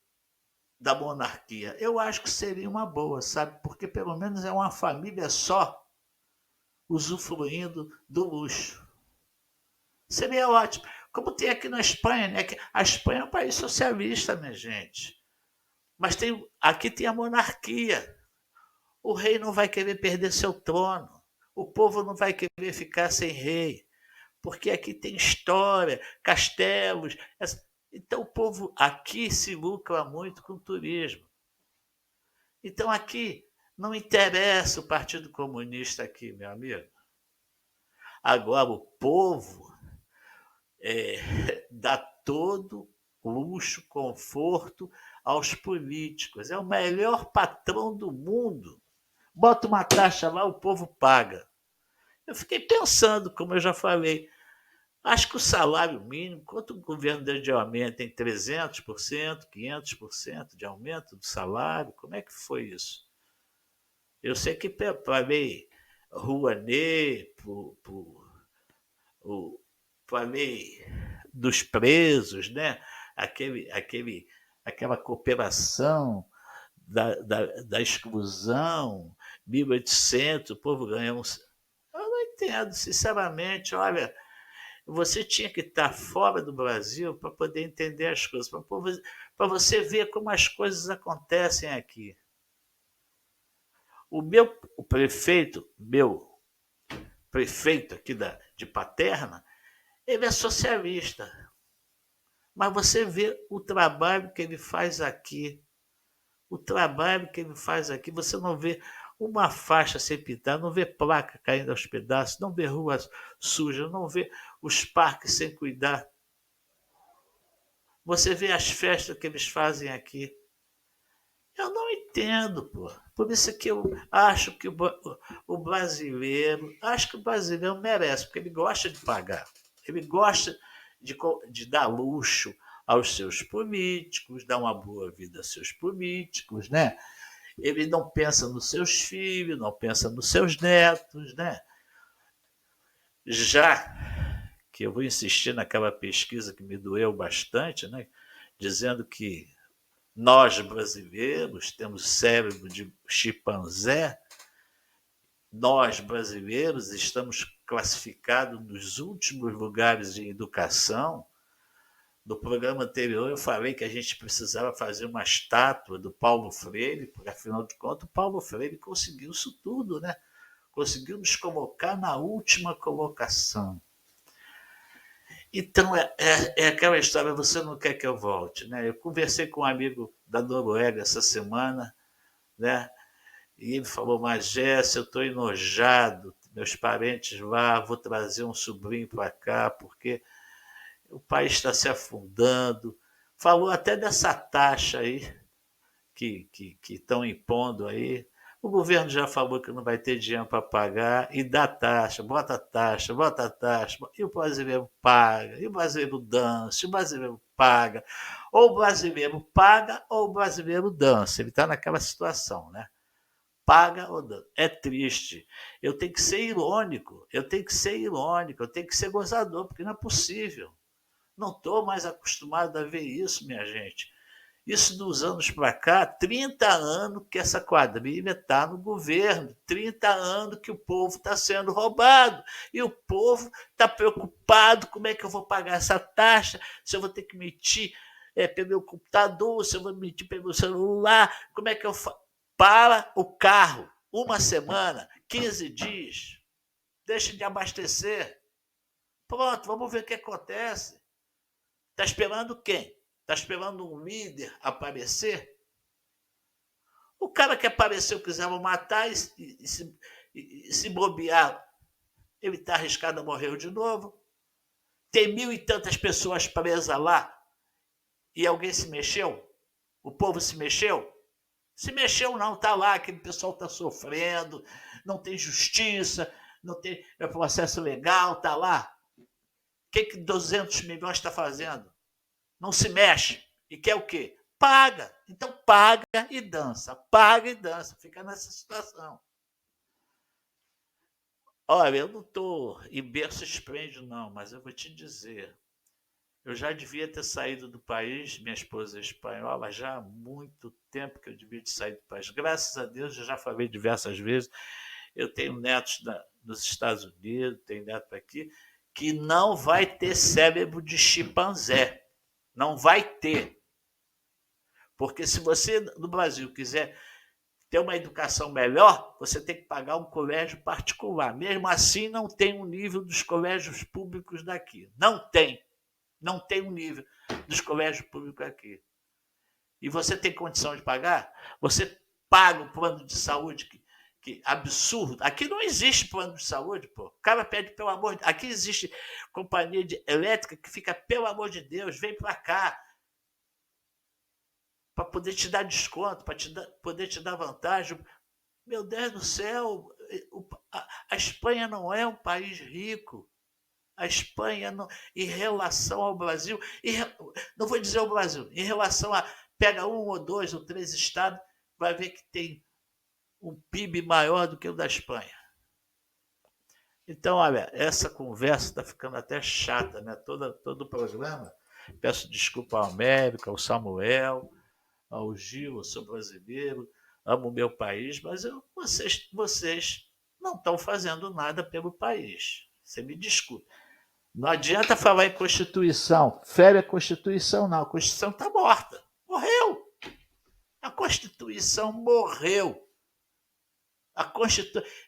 da Monarquia. Eu acho que seria uma boa, sabe? Porque pelo menos é uma família só usufruindo do luxo. Seria ótimo. Como tem aqui na Espanha, né? A Espanha é um país socialista, minha gente. Mas aqui tem a monarquia. O rei não vai querer perder seu trono. O povo não vai querer ficar sem rei. Porque aqui tem história, castelos. Então o povo aqui se lucra muito com o turismo. Então aqui Não interessa o Partido Comunista aqui, meu amigo. Agora, o povo dá todo luxo, conforto aos políticos. É o melhor patrão do mundo. Bota uma taxa lá, o povo paga. Eu fiquei pensando, como eu já falei, acho que o salário mínimo, quanto o governo deu de aumento, tem 300%, 500% de aumento do salário? Como é que foi isso? Eu sei que falei Rouanet, falei dos presos, né? Aquela cooperação da exclusão, 1800, o povo ganhou Eu não entendo, sinceramente. Olha, você tinha que estar fora do Brasil para poder entender as coisas, para você ver como as coisas acontecem aqui. O prefeito aqui de Paterna, ele é socialista. Mas você vê o trabalho que ele faz aqui. Você não vê uma faixa ser pintada, não vê placa caindo aos pedaços, não vê ruas sujas, não vê os parques sem cuidar. Você vê as festas que eles fazem aqui. Eu não entendo, pô. Por isso que eu acho que o brasileiro merece, porque ele gosta de pagar. Ele gosta de dar luxo aos seus políticos, dar uma boa vida aos seus políticos, né? Ele não pensa nos seus filhos, não pensa nos seus netos, né? Já que eu vou insistir naquela pesquisa que me doeu bastante, né? Dizendo que nós, brasileiros, temos cérebro de chimpanzé. Nós, brasileiros, estamos classificados nos últimos lugares de educação. No programa anterior, eu falei que a gente precisava fazer uma estátua do Paulo Freire, porque, afinal de contas, o Paulo Freire conseguiu isso tudo, né? Conseguiu nos colocar na última colocação. Então, é aquela história, você não quer que eu volte, né? Eu conversei com um amigo da Noruega essa semana, né? E ele falou, mas Jesse, eu estou enojado, meus parentes lá, vou trazer um sobrinho para cá, porque o país está se afundando. Falou até dessa taxa aí que estão impondo aí. O governo já falou que não vai ter dinheiro para pagar e dá taxa, bota taxa, e o brasileiro paga, e o brasileiro dança, e o brasileiro paga. Ou o brasileiro paga ou o brasileiro dança. Ele está naquela situação, né? Paga ou dança. É triste. Eu tenho que ser irônico, eu tenho que ser gozador, porque não é possível. Não estou mais acostumado a ver isso, minha gente. Isso dos anos para cá, 30 anos que essa quadrilha está no governo, 30 anos que o povo está sendo roubado. E o povo está preocupado, como é que eu vou pagar essa taxa, se eu vou ter que emitir pelo meu computador, se eu vou emitir pelo celular, como é que eu faço? Para o carro, uma semana, 15 dias, deixa de abastecer. Pronto, vamos ver o que acontece. Está esperando quem? Está esperando um líder aparecer? O cara que apareceu quiser matar e se bobear, ele está arriscado a morrer de novo. Tem 1.000 e tantas pessoas presas lá e alguém se mexeu? O povo se mexeu? Se mexeu não, está lá, aquele pessoal está sofrendo, não tem justiça, não tem processo legal, está lá. O que 200 milhões está fazendo? Não se mexe. E quer o quê? Paga. Então paga e dança. Fica nessa situação. Olha, eu não estou em berço esplêndido, não, mas eu vou te dizer. Eu já devia ter saído do país, minha esposa é espanhola, já há muito tempo que eu devia ter saído do país. Graças a Deus, eu já falei diversas vezes, eu tenho netos nos Estados Unidos, tenho neto aqui, que não vai ter cérebro de chimpanzé. Não vai ter. Porque se você, no Brasil, quiser ter uma educação melhor, você tem que pagar um colégio particular. Mesmo assim, não tem um nível dos colégios públicos daqui. Não tem um nível dos colégios públicos aqui. E você tem condição de pagar? Você paga o plano de saúde, que absurdo. Aqui não existe plano de saúde, pô. O cara pede, pelo amor de Deus. Aqui existe companhia elétrica que fica, pelo amor de Deus, vem para cá para poder te dar desconto, para poder te dar vantagem. Meu Deus do céu, a Espanha não é um país rico. A Espanha, não, em relação ao Brasil, não vou dizer o Brasil, em relação a pega 1 ou 2 ou 3 estados, vai ver que tem um PIB maior do que o da Espanha. Então, olha, essa conversa está ficando até chata, né? Todo o programa. Peço desculpa ao Américo, ao Samuel, ao Gil, eu sou brasileiro, amo o meu país, mas vocês não estão fazendo nada pelo país. Você me desculpe. Não adianta falar em Constituição. Fere a Constituição, não. A Constituição está morta. Morreu. A Constituição morreu.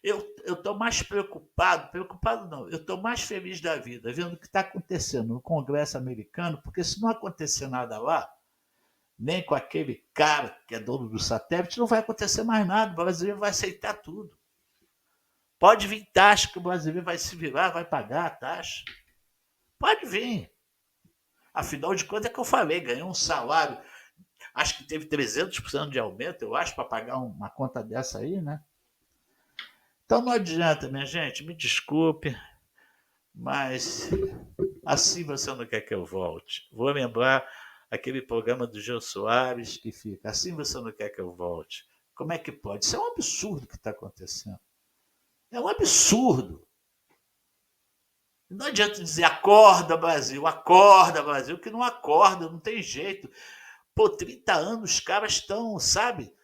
Eu estou mais preocupado não, eu estou mais feliz da vida vendo o que está acontecendo no Congresso americano, porque se não acontecer nada lá, nem com aquele cara que é dono do satélite, não vai acontecer mais nada. O brasileiro vai aceitar tudo. Pode vir taxa, que o brasileiro vai se virar, vai pagar a taxa. Pode vir. Afinal de contas, é que eu falei, ganhou um salário, acho que teve 300% de aumento, eu acho, para pagar uma conta dessa aí, né? Então não adianta, minha gente, me desculpe, mas assim você não quer que eu volte. Vou lembrar aquele programa do Jô Soares que fica, assim você não quer que eu volte. Como é que pode? Isso é um absurdo que está acontecendo. É um absurdo. Não adianta dizer acorda, Brasil, que não acorda, não tem jeito. Pô, 30 anos os caras estão, sabe,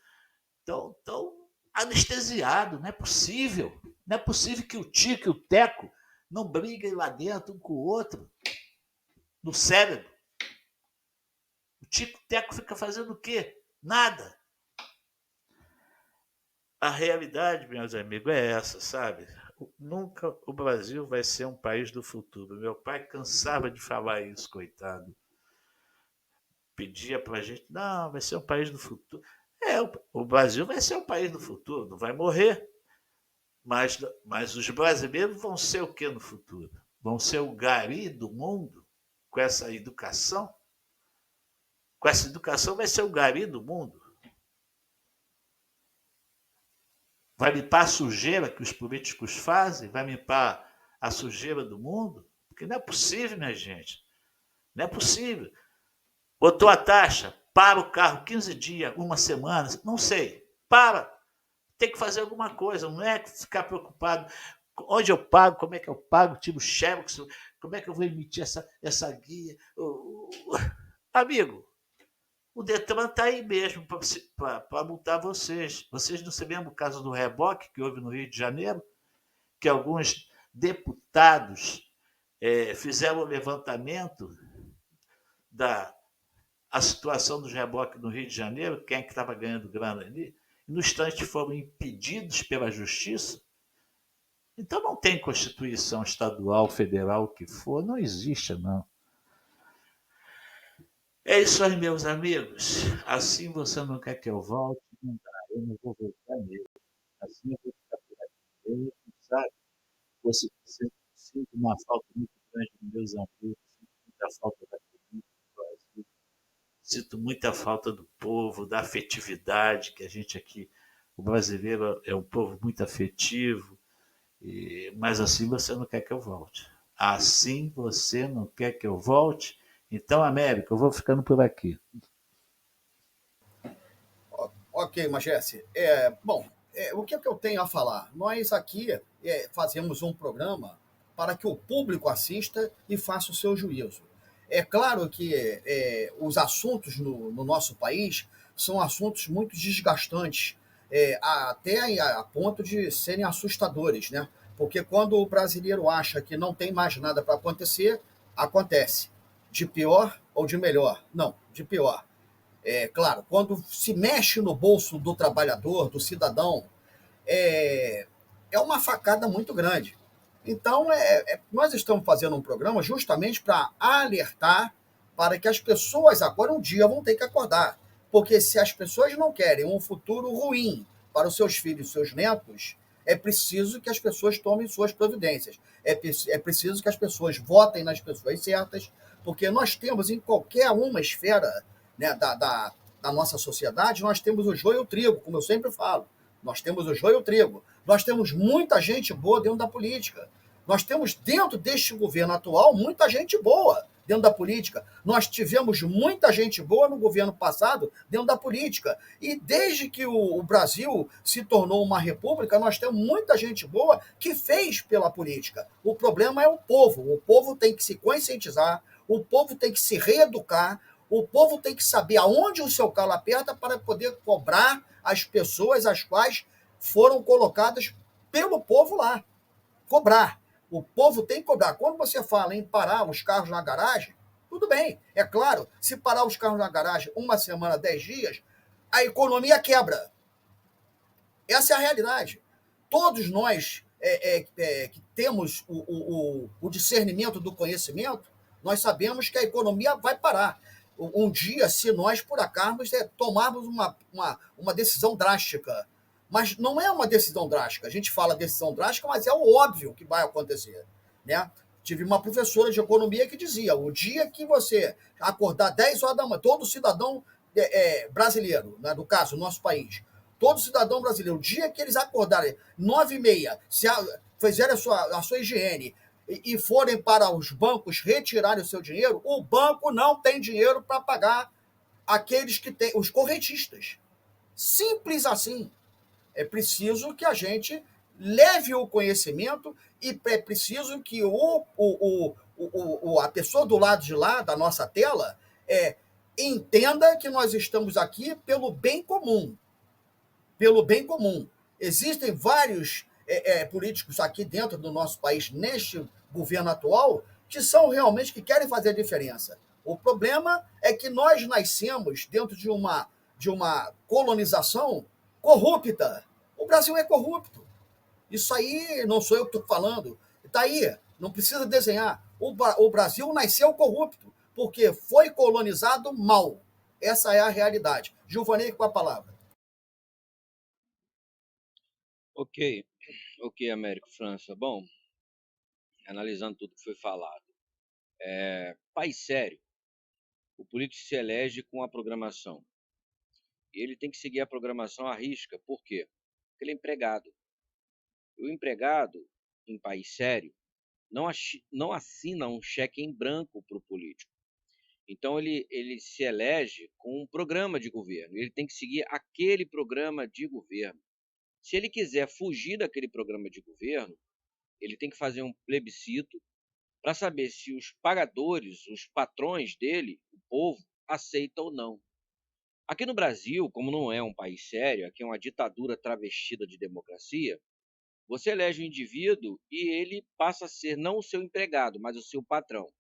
estão anestesiados, não é possível. Não é possível que o Tico e o Teco não briguem lá dentro um com o outro, no cérebro. O Tico e o Teco fica fazendo o quê? Nada. A realidade, meus amigos, é essa, sabe? Nunca o Brasil vai ser um país do futuro. Meu pai cansava de falar isso, coitado. Pedia para a gente, não, vai ser um país do futuro. O Brasil vai ser um país do futuro, não vai morrer. Mas os brasileiros vão ser o que no futuro? Vão ser o gari do mundo com essa educação? Com essa educação vai ser o gari do mundo. Vai limpar a sujeira que os políticos fazem? Vai limpar a sujeira do mundo? Porque não é possível, minha gente. Não é possível. Botou a taxa, para o carro 15 dias, uma semana, não sei. Para. Tem que fazer alguma coisa, não é ficar preocupado. Onde eu pago, como é que eu pago, tiro o xerox, como é que eu vou emitir essa guia? Amigo, o Detran está aí mesmo para multar vocês. Vocês não se lembram o caso do reboque que houve no Rio de Janeiro? Que alguns deputados fizeram o levantamento da situação dos reboques no Rio de Janeiro, quem é que estava ganhando grana ali, e no instante foram impedidos pela justiça. Então não tem Constituição estadual, federal, o que for, não existe, não. É isso aí, meus amigos. Assim você não quer que eu volte, não dá, eu não vou voltar mesmo. Assim eu vou ficar por aqui mesmo, sabe? Você sinto uma falta muito grande dos meus amigos, sinto muita falta da comida do Brasil, sinto muita falta do povo, da afetividade que a gente aqui, o brasileiro é um povo muito afetivo, mas assim você não quer que eu volte. Assim você não quer que eu volte. Então, América, eu vou ficando por aqui. Ok, Magesse. Bom, o que é que eu tenho a falar? Nós aqui fazemos um programa para que o público assista e faça o seu juízo. É claro que os assuntos no nosso país são assuntos muito desgastantes, até a ponto de serem assustadores, né? Porque quando o brasileiro acha que não tem mais nada para acontecer, acontece. De pior ou de melhor? Não, de pior. Claro, quando se mexe no bolso do trabalhador, do cidadão, é, é uma facada muito grande. Então, nós estamos fazendo um programa justamente para alertar para que as pessoas agora um dia vão ter que acordar. Porque se as pessoas não querem um futuro ruim para os seus filhos e seus netos, é preciso que as pessoas tomem suas providências. É preciso que as pessoas votem nas pessoas certas, porque nós temos em qualquer uma esfera, né, da nossa sociedade, nós temos o joio e o trigo, como eu sempre falo. Nós temos o joio e o trigo. Nós temos muita gente boa dentro da política. Nós temos dentro deste governo atual muita gente boa dentro da política. Nós tivemos muita gente boa no governo passado dentro da política. E desde que o Brasil se tornou uma república, nós temos muita gente boa que fez pela política. O problema é o povo. O povo tem que se conscientizar, o povo tem que se reeducar, o povo tem que saber aonde o seu calo aperta para poder cobrar as pessoas as quais foram colocadas pelo povo lá. Cobrar. O povo tem que cobrar. Quando você fala em parar os carros na garagem, tudo bem. É claro, se parar os carros na garagem uma semana, 10 dias, a economia quebra. Essa é a realidade. Todos nós que temos o discernimento do conhecimento, nós sabemos que a economia vai parar. Um dia, se nós, por acaso, tomarmos uma decisão drástica. Mas não é uma decisão drástica. A gente fala decisão drástica, mas é o óbvio que vai acontecer. Né? Tive uma professora de economia que dizia, o dia que você acordar 10 horas da manhã, todo cidadão brasileiro, né, no caso, no nosso país, todo cidadão brasileiro, o dia que eles acordarem 9h30, fizerem a sua higiene e forem para os bancos retirarem o seu dinheiro, o banco não tem dinheiro para pagar aqueles que têm, os correntistas. Simples assim. É preciso que a gente leve o conhecimento e é preciso que a pessoa do lado de lá, da nossa tela, entenda que nós estamos aqui pelo bem comum. Pelo bem comum. Existem vários políticos aqui dentro do nosso país, neste governo atual, que são realmente que querem fazer a diferença. O problema é que nós nascemos dentro de uma colonização corrupta. O Brasil é corrupto. Isso aí não sou eu que estou falando. Está aí, não precisa desenhar. O Brasil nasceu corrupto, porque foi colonizado mal. Essa é a realidade. Gilvanei, com a palavra. Ok, Américo França. Bom, analisando tudo que foi falado. País sério, o político se elege com a programação. E ele tem que seguir a programação à risca. Por quê? Porque ele é empregado. E o empregado, em país sério, não assina um cheque em branco para o político. Então, ele se elege com um programa de governo. Ele tem que seguir aquele programa de governo. Se ele quiser fugir daquele programa de governo, ele tem que fazer um plebiscito para saber se os pagadores, os patrões dele, o povo, aceitam ou não. Aqui no Brasil, como não é um país sério, aqui é uma ditadura travestida de democracia, você elege um indivíduo e ele passa a ser não o seu empregado, mas o seu patrão.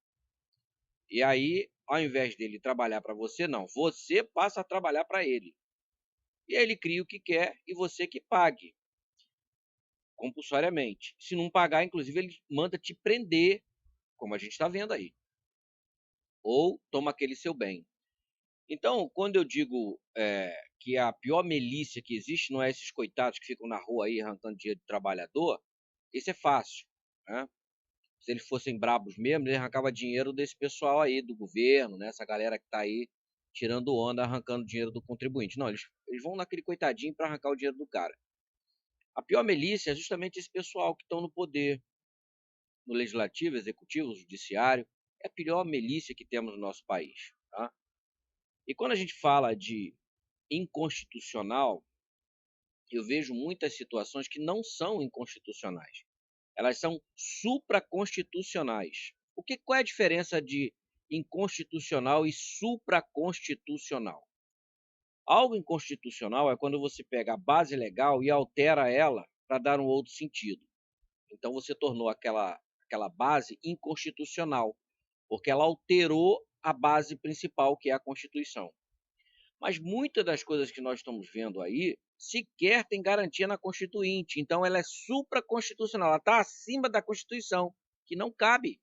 E aí, ao invés dele trabalhar para você, não, você passa a trabalhar para ele. E aí ele cria o que quer e você que pague, compulsoriamente. Se não pagar, inclusive, ele manda te prender, como a gente está vendo aí. Ou toma aquele seu bem. Então, quando eu digo que a pior milícia que existe não é esses coitados que ficam na rua aí arrancando dinheiro de trabalhador, isso é fácil, né? Se eles fossem brabos mesmo, eles arrancavam dinheiro desse pessoal aí, do governo, né? Essa galera que está aí tirando onda, arrancando dinheiro do contribuinte. Não, eles vão naquele coitadinho para arrancar o dinheiro do cara. A pior milícia é justamente esse pessoal que estão no poder, no legislativo, executivo, judiciário. É a pior milícia que temos no nosso país, tá? E quando a gente fala de inconstitucional, eu vejo muitas situações que não são inconstitucionais. Elas são supraconstitucionais. Qual é a diferença de inconstitucional e supraconstitucional? Algo inconstitucional é quando você pega a base legal e altera ela para dar um outro sentido. Então você tornou aquela base inconstitucional, porque ela alterou a base principal, que é a Constituição. Mas muitas das coisas que nós estamos vendo aí sequer tem garantia na Constituinte. Então, ela é supraconstitucional. Ela está acima da Constituição, que não cabe.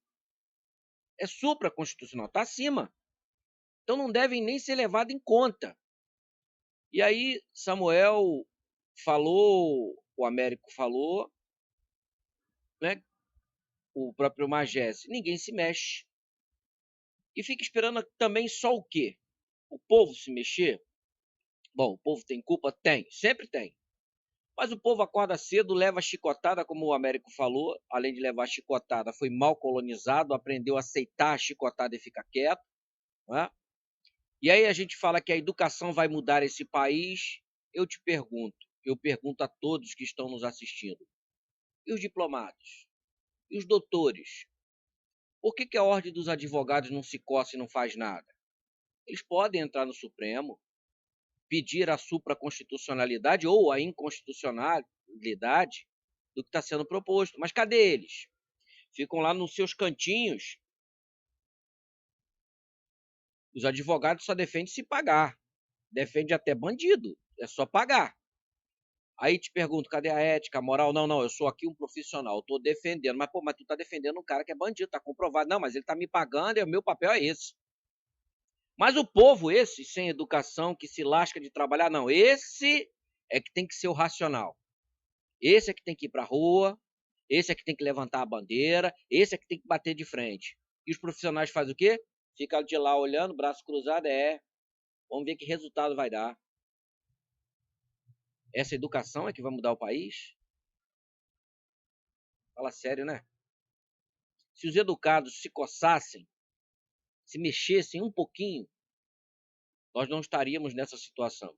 É supraconstitucional, está acima. Então, não devem nem ser levadas em conta. E aí Samuel falou, o Américo falou, né? O próprio Magés, ninguém se mexe. E fica esperando também só o quê? O povo se mexer? Bom, o povo tem culpa? Tem, sempre tem. Mas o povo acorda cedo, leva chicotada, como o Américo falou, além de levar chicotada, foi mal colonizado, aprendeu a aceitar a chicotada e ficar quieto. Né? E aí a gente fala que a educação vai mudar esse país. Eu pergunto a todos que estão nos assistindo, e os diplomados? E os doutores? Por que a Ordem dos Advogados não se coça e não faz nada? Eles podem entrar no Supremo, pedir a supraconstitucionalidade ou a inconstitucionalidade do que está sendo proposto. Mas cadê eles? Ficam lá nos seus cantinhos. Os advogados só defendem se pagar. Defende até bandido. É só pagar. Aí te pergunto, cadê a ética, a moral? Não, eu sou aqui um profissional, estou defendendo. Mas tu está defendendo um cara que é bandido, está comprovado. Não, mas ele está me pagando e o meu papel é esse. Mas o povo, esse sem educação, que se lasca de trabalhar, não. Esse é que tem que ser o racional. Esse é que tem que ir para a rua, esse é que tem que levantar a bandeira, esse é que tem que bater de frente. E os profissionais fazem o quê? Fica de lá olhando, braço cruzado, vamos ver que resultado vai dar. Essa educação é que vai mudar o país? Fala sério, né? Se os educados se coçassem, se mexessem um pouquinho, nós não estaríamos nessa situação.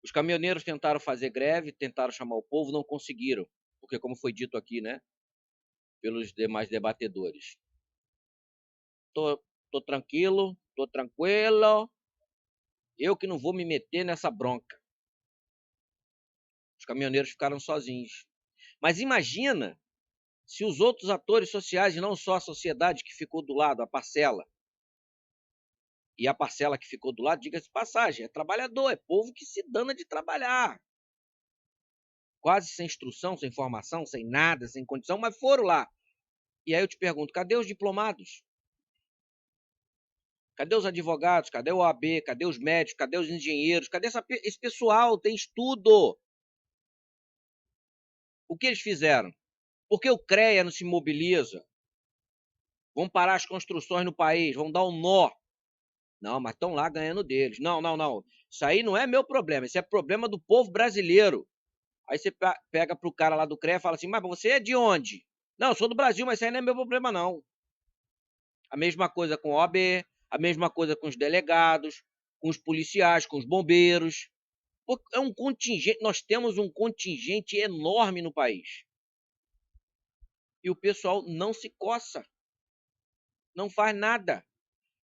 Os caminhoneiros tentaram fazer greve, tentaram chamar o povo, não conseguiram. Porque, como foi dito aqui, né, pelos demais debatedores, tô tranquilo, tô tranquilo, eu que não vou me meter nessa bronca. Os caminhoneiros ficaram sozinhos. Mas imagina se os outros atores sociais, e não só a sociedade que ficou do lado, a parcela, e a parcela que ficou do lado, diga-se de passagem, é trabalhador, é povo que se dana de trabalhar. Quase sem instrução, sem formação, sem nada, sem condição, mas foram lá. E aí eu te pergunto, cadê os diplomados? Cadê os advogados? Cadê o OAB? Cadê os médicos? Cadê os engenheiros? Cadê esse pessoal? Tem estudo. O que eles fizeram? Por que o CREA não se mobiliza? Vão parar as construções no país, vão dar um nó. Não, mas estão lá ganhando deles. Não. Isso aí não é meu problema, isso é problema do povo brasileiro. Aí você pega para o cara lá do CREA e fala assim, mas você é de onde? Não, eu sou do Brasil, mas isso aí não é meu problema, não. A mesma coisa com o OAB, a mesma coisa com os delegados, com os policiais, com os bombeiros. É um contingente, nós temos um contingente enorme no país. E o pessoal não se coça. Não faz nada.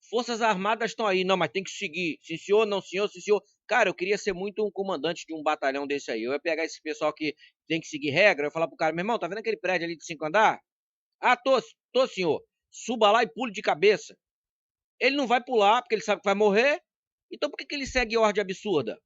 Forças Armadas estão aí. Não, mas tem que seguir. Sim, senhor, não, senhor, sim, senhor. Cara, eu queria ser muito um comandante de um batalhão desse aí. Eu ia pegar esse pessoal que tem que seguir regra, eu ia falar pro cara, meu irmão, tá vendo aquele prédio ali de 5 andar? Ah, tô, senhor. Suba lá e pule de cabeça. Ele não vai pular, porque ele sabe que vai morrer. Então por que ele segue ordem absurda?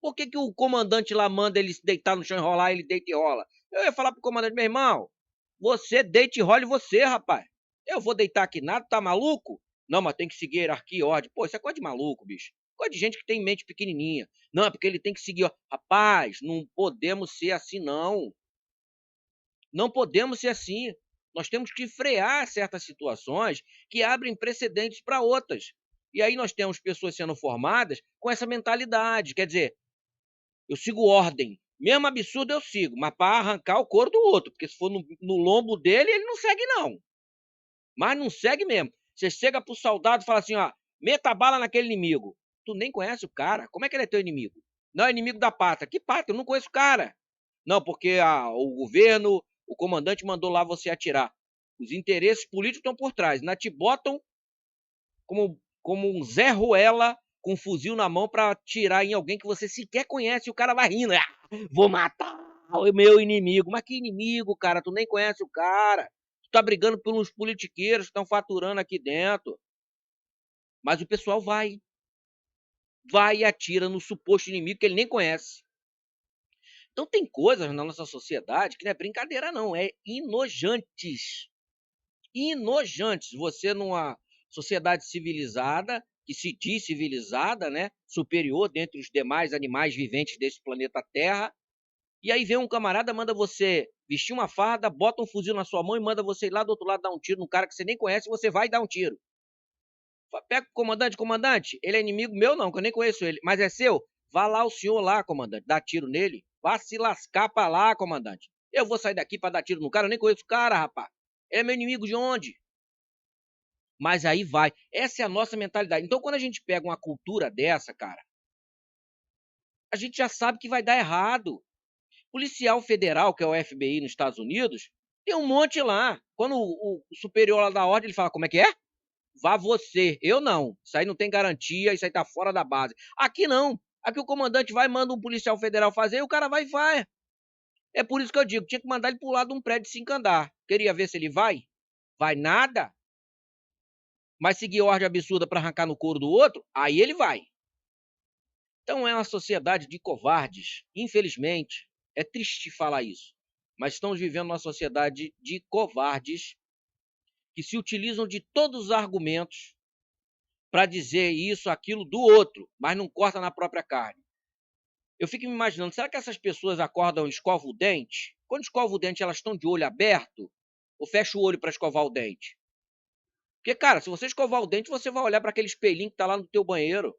Por que o comandante lá manda ele se deitar no chão e rolar, ele deita e rola? Eu ia falar pro comandante, meu irmão, você deita e rola você, rapaz. Eu vou deitar aqui nada, tá maluco? Não, mas tem que seguir a hierarquia e ordem. Pô, isso é coisa de maluco, bicho. Coisa de gente que tem mente pequenininha. Não, é porque ele tem que seguir. Ó. Rapaz, não podemos ser assim, não. Não podemos ser assim. Nós temos que frear certas situações que abrem precedentes para outras. E aí nós temos pessoas sendo formadas com essa mentalidade. Quer dizer, eu sigo ordem. Mesmo absurdo eu sigo, mas para arrancar o couro do outro. Porque se for no lombo dele, ele não segue, não. Mas não segue mesmo. Você chega pro soldado e fala assim, ó, meta a bala naquele inimigo. Tu nem conhece o cara. Como é que ele é teu inimigo? Não, é inimigo da pátria. Que pátria? Eu não conheço o cara. Não, porque o governo, o comandante mandou lá você atirar. Os interesses políticos estão por trás. Ainda te botam como um Zé Ruela com um fuzil na mão para atirar em alguém que você sequer conhece. E o cara vai rindo. Vou matar o meu inimigo. Mas que inimigo, cara? Tu nem conhece o cara. Tu tá brigando por uns politiqueiros que estão faturando aqui dentro. Mas o pessoal vai e atira no suposto inimigo que ele nem conhece. Então tem coisas na nossa sociedade que não é brincadeira, não. É inojantes. Inojantes. Você, numa sociedade civilizada, que se diz civilizada, né? Superior dentre os demais animais viventes desse planeta Terra. E aí vem um camarada, manda você vestir uma farda, bota um fuzil na sua mão e manda você ir lá do outro lado dar um tiro num cara que você nem conhece e você vai dar um tiro. Pega o comandante, ele é inimigo meu não, que eu nem conheço ele, mas é seu? Vá lá o senhor lá, comandante, dá tiro nele, vá se lascar pra lá, comandante. Eu vou sair daqui pra dar tiro no cara, eu nem conheço o cara, rapaz. Ele é meu inimigo de onde? Mas aí vai. Essa é a nossa mentalidade. Então, quando a gente pega uma cultura dessa, cara, a gente já sabe que vai dar errado. Policial federal, que é o FBI nos Estados Unidos, tem um monte lá. Quando o superior lá da ordem, ele fala, como é que é? Vá você. Eu não. Isso aí não tem garantia, isso aí tá fora da base. Aqui não. Aqui o comandante vai, manda um policial federal fazer e o cara vai e vai. É por isso que eu digo, tinha que mandar ele pular de um prédio de 5 andar. Queria ver se ele vai? Vai nada. Mas seguir ordem absurda para arrancar no couro do outro, aí ele vai. Então é uma sociedade de covardes. Infelizmente, é triste falar isso. Mas estamos vivendo uma sociedade de covardes que se utilizam de todos os argumentos para dizer isso, aquilo do outro, mas não corta na própria carne. Eu fico me imaginando, será que essas pessoas acordam e escovam o dente? Quando escovam o dente, elas estão de olho aberto? Ou fecha o olho para escovar o dente? Porque, cara, se você escovar o dente, você vai olhar para aquele espelhinho que está lá no teu banheiro.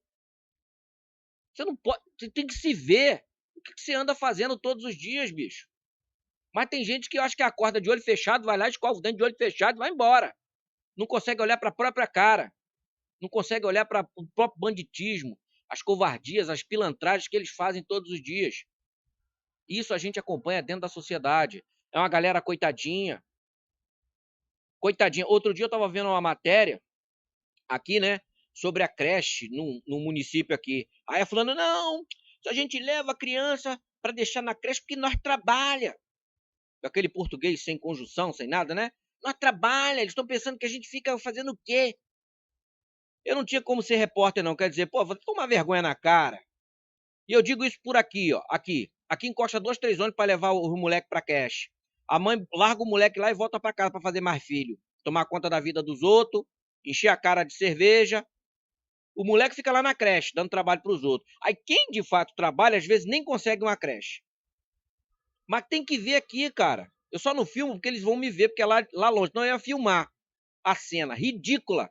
Você não pode, você tem que se ver. O que você anda fazendo todos os dias, bicho? Mas tem gente que eu acho que acorda de olho fechado, vai lá, escova o dente de olho fechado e vai embora. Não consegue olhar para a própria cara. Não consegue olhar para o próprio banditismo, as covardias, as pilantragens que eles fazem todos os dias. Isso a gente acompanha dentro da sociedade. É uma galera coitadinha. Coitadinha. Outro dia eu estava vendo uma matéria aqui, né? Sobre a creche no município aqui. Aí falando, não, se a gente leva a criança para deixar na creche porque nós trabalha. Aquele português sem conjunção, sem nada, né? Nós trabalha, eles estão pensando que a gente fica fazendo o quê? Eu não tinha como ser repórter, não. Quer dizer, pô, vou tomar vergonha na cara. E eu digo isso por aqui, ó. Aqui encosta 2, 3 ônibus para levar o moleque para creche. A mãe larga o moleque lá e volta para casa para fazer mais filho. Tomar conta da vida dos outros, encher a cara de cerveja. O moleque fica lá na creche, dando trabalho para os outros. Aí quem de fato trabalha, às vezes nem consegue uma creche. Mas tem que ver aqui, cara. Eu só não filmo porque eles vão me ver, porque é lá longe. Não, eu ia filmar a cena ridícula.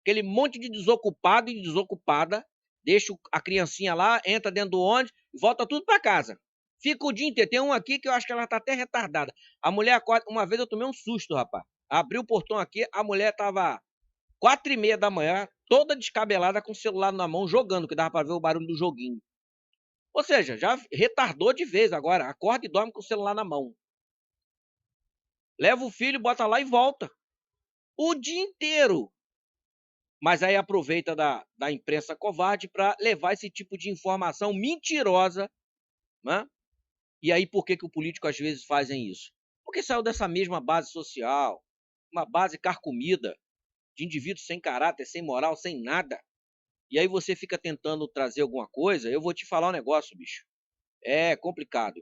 Aquele monte de desocupado e desocupada, deixa a criancinha lá, entra dentro do ônibus e volta tudo para casa. Fica o dia inteiro. Tem um aqui que eu acho que ela tá até retardada. A mulher acorda. Uma vez eu tomei um susto, rapaz. Abri o portão aqui, a mulher tava 4h30 da manhã, toda descabelada, com o celular na mão, jogando, que dava para ver o barulho do joguinho. Ou seja, já retardou de vez agora. Acorda e dorme com o celular na mão. Leva o filho, bota lá e volta. O dia inteiro. Mas aí aproveita da imprensa covarde para levar esse tipo de informação mentirosa, né? E aí por que o político às vezes fazem isso? Porque saiu dessa mesma base social, uma base carcomida, de indivíduos sem caráter, sem moral, sem nada. E aí você fica tentando trazer alguma coisa, eu vou te falar um negócio, bicho. É complicado.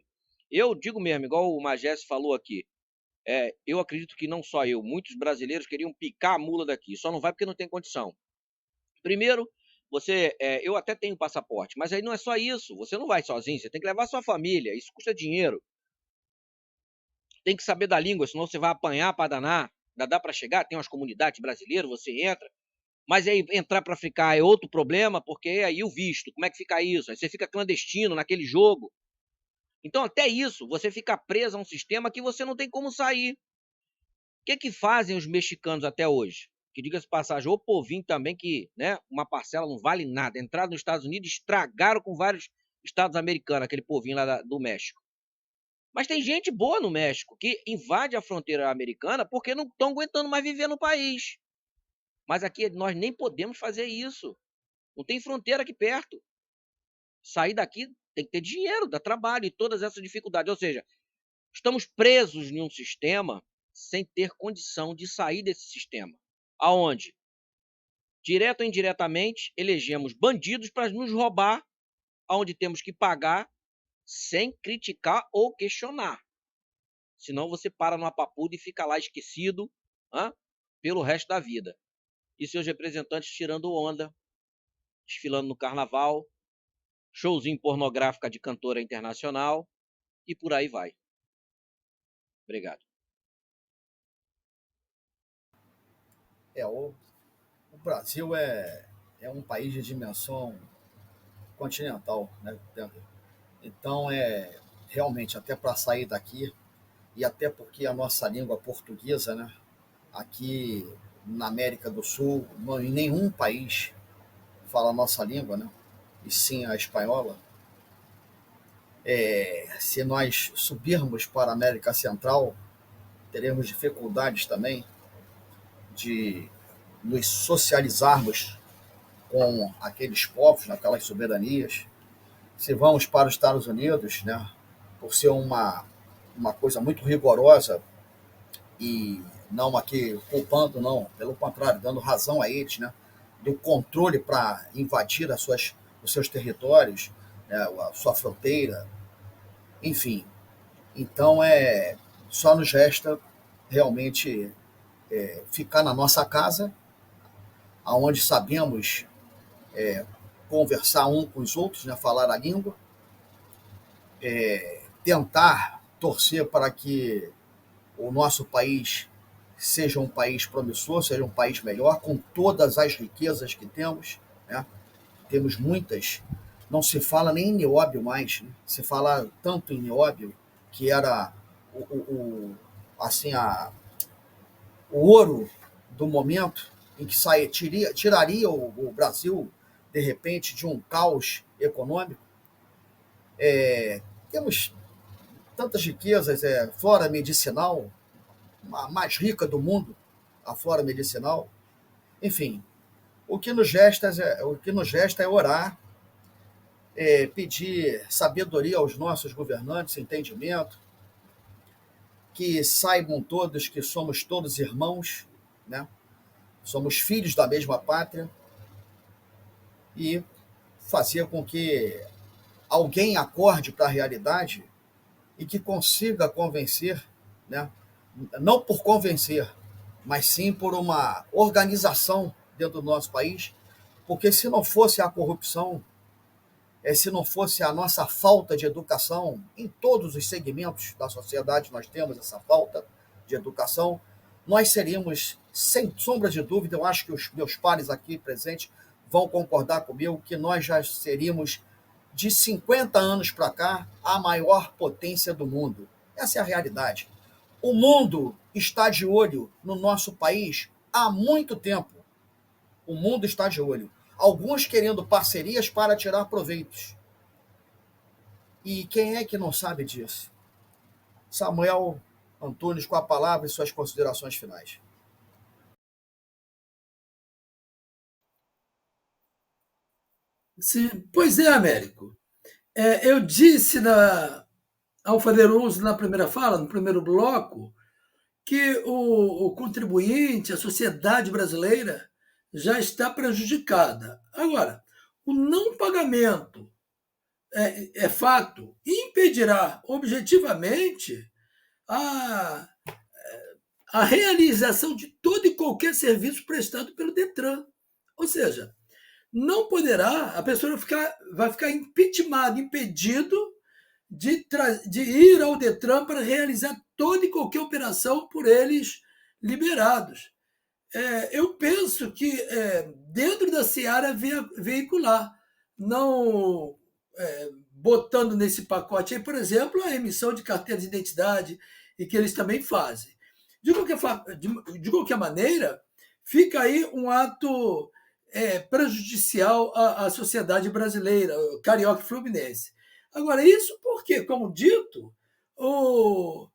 Eu digo mesmo, igual o Magés falou aqui, eu acredito que não só eu, muitos brasileiros queriam picar a mula daqui, só não vai porque não tem condição. Primeiro, eu até tenho passaporte, mas aí não é só isso. Você não vai sozinho, você tem que levar sua família. Isso custa dinheiro. Tem que saber da língua, senão você vai apanhar para danar. Dá para chegar, tem umas comunidades brasileiras, você entra. Mas aí entrar para ficar é outro problema, porque aí o visto, como é que fica isso? Aí você fica clandestino naquele jogo. Então, até isso, você fica preso a um sistema que você não tem como sair. O que fazem os mexicanos até hoje? Que, diga-se de passagem, o povinho também que, né, uma parcela não vale nada. Entraram nos Estados Unidos, estragaram com vários estados americanos, aquele povinho lá do México. Mas tem gente boa no México que invade a fronteira americana porque não estão aguentando mais viver no país. Mas aqui nós nem podemos fazer isso. Não tem fronteira aqui perto. Sair daqui tem que ter dinheiro, dá trabalho e todas essas dificuldades. Ou seja, estamos presos em um sistema sem ter condição de sair desse sistema. Aonde? Direto ou indiretamente, elegemos bandidos para nos roubar, aonde temos que pagar sem criticar ou questionar. Senão você para numa papuda e fica lá esquecido pelo resto da vida. E seus representantes tirando onda desfilando no carnaval, showzinho pornográfico de cantora internacional e por aí vai. Obrigado. O Brasil é um país de dimensão continental, né? Então, realmente, até para sair daqui, e até porque a nossa língua portuguesa, né? Aqui na América do Sul, em nenhum país fala a nossa língua, né? E sim a espanhola. Se nós subirmos para a América Central, teremos dificuldades também de nos socializarmos com aqueles povos, naquelas soberanias. Se vamos para os Estados Unidos, né, por ser uma coisa muito rigorosa, e não aqui culpando, não, pelo contrário, dando razão a eles, né, do controle para invadir os seus territórios, né, a sua fronteira, enfim. Então, só nos resta realmente ficar na nossa casa, aonde sabemos conversar um com os outros, né, falar a língua, tentar torcer para que o nosso país seja um país promissor, seja um país melhor, com todas as riquezas que temos, né? Temos muitas. Não se fala nem em nióbio mais, né? Se fala tanto em nióbio, que era assim, o ouro do momento, em que tiraria o Brasil, de repente, de um caos econômico. Temos tantas riquezas, flora medicinal, a mais rica do mundo, a flora medicinal. Enfim, o que nos resta é orar, pedir sabedoria aos nossos governantes, entendimento, que saibam todos que somos todos irmãos, né? Somos filhos da mesma pátria, e fazer com que alguém acorde para a realidade e que consiga convencer, né? Não por convencer, mas sim por uma organização dentro do nosso país, porque se não fosse a corrupção, se não fosse a nossa falta de educação, em todos os segmentos da sociedade nós temos essa falta de educação, nós seríamos, sem sombra de dúvida, eu acho que os meus pares aqui presentes vão concordar comigo, que nós já seríamos, de 50 anos para cá, a maior potência do mundo. Essa é a realidade. O mundo está de olho no nosso país há muito tempo. O mundo está de olho. Alguns querendo parcerias para tirar proveitos. E quem é que não sabe disso? Samuel Antunes, com a palavra e suas considerações finais. Sim, pois é, Américo. Eu disse ao fazer uso na primeira fala, no primeiro bloco, que o contribuinte, a sociedade brasileira, já está prejudicada. Agora, o não pagamento é fato, impedirá objetivamente a, a realização de todo e qualquer serviço prestado pelo Detran. Ou seja, não poderá, a pessoa vai ficar impeachment, impedido de ir ao Detran para realizar toda e qualquer operação por eles liberados. Eu penso que dentro da seara veicular, não botando nesse pacote aí, por exemplo, a emissão de carteira de identidade, e que eles também fazem. De qualquer maneira, fica aí um ato prejudicial à sociedade brasileira, carioca e fluminense. Agora, isso porque, como dito, o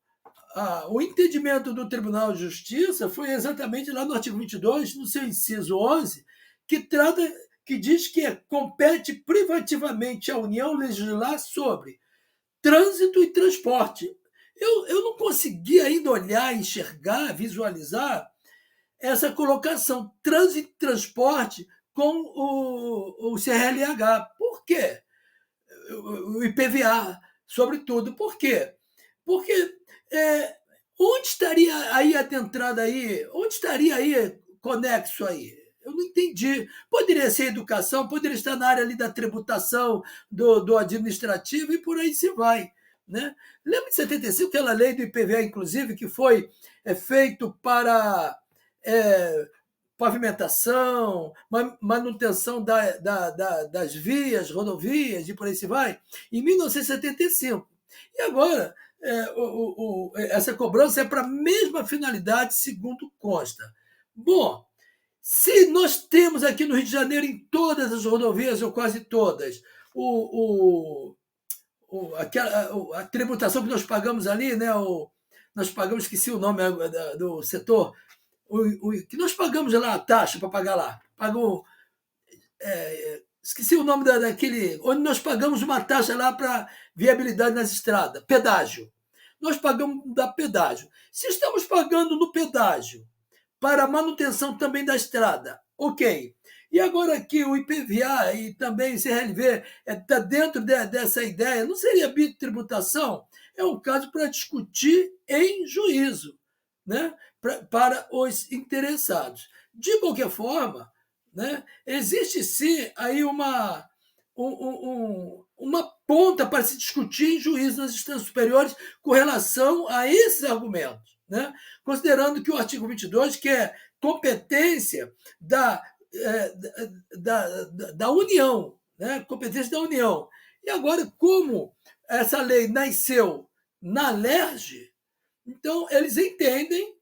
entendimento do Tribunal de Justiça foi exatamente lá no artigo 22, no seu inciso 11, que diz que compete privativamente à União legislar sobre trânsito e transporte. Eu não consegui ainda olhar, enxergar, visualizar essa colocação, trânsito e transporte, com o CRLH. Por quê? O IPVA, sobretudo. Por quê? Porque onde estaria aí a entrada aí? Onde estaria aí conexo aí? Eu não entendi. Poderia ser educação, poderia estar na área ali da tributação, do administrativo e por aí se vai. Né? Lembra de 75, aquela lei do IPVA, inclusive, que foi feito para pavimentação, manutenção das vias, rodovias e por aí se vai, em 1975. E agora, essa cobrança é para a mesma finalidade, segundo consta. Bom, se nós temos aqui no Rio de Janeiro, em todas as rodovias, ou quase todas, a tributação que nós pagamos ali, né? Nós pagamos, esqueci o nome do setor, que nós pagamos lá, a taxa para pagar lá. Esqueci o nome daquele, onde nós pagamos uma taxa lá para viabilidade nas estradas, pedágio. Nós pagamos da pedágio. Se estamos pagando no pedágio para a manutenção também da estrada, ok. E agora que o IPVA e também o CRLV está dentro dessa ideia, não seria bitributação? É um caso para discutir em juízo, né? Para os interessados. De qualquer forma, né, existe sim aí uma ponta para se discutir em juízo nas instâncias superiores com relação a esses argumentos, né? Considerando que o artigo 22, que é competência da União, né? Competência da União. E agora, como essa lei nasceu na LERJ, então eles entendem,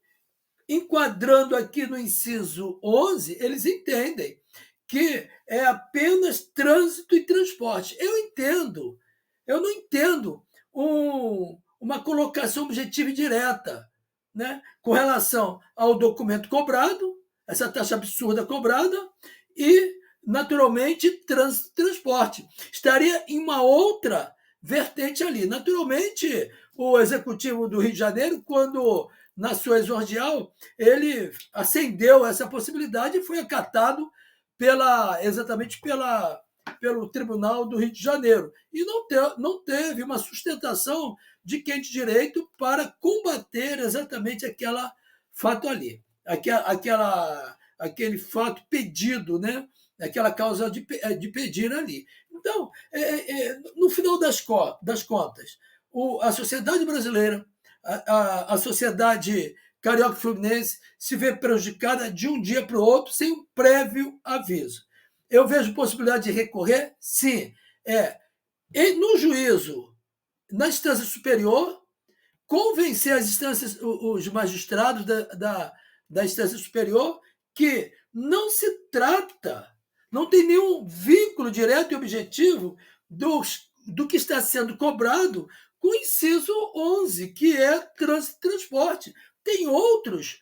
enquadrando aqui no inciso 11, eles entendem que é apenas trânsito e transporte. Eu não entendo uma colocação objetiva e direta, né, com relação ao documento cobrado, essa taxa absurda cobrada, e, naturalmente, trânsito e transporte. Estaria em uma outra vertente ali. Naturalmente, o Executivo do Rio de Janeiro, quando, na sua exordial, ele acendeu essa possibilidade e foi acatado exatamente pelo Tribunal do Rio de Janeiro. E não teve uma sustentação de quem de direito para combater exatamente aquela fato ali, aquele fato pedido, né? Aquela causa de pedir ali. Então, no final das contas, a sociedade brasileira, a sociedade carioca fluminense se vê prejudicada de um dia para o outro sem um prévio aviso. Eu vejo possibilidade de recorrer? Sim. No juízo, na instância superior, convencer os magistrados da instância superior que não se trata, não tem nenhum vínculo direto e objetivo do que está sendo cobrado com o inciso 11, que é trânsito e transporte. Tem outros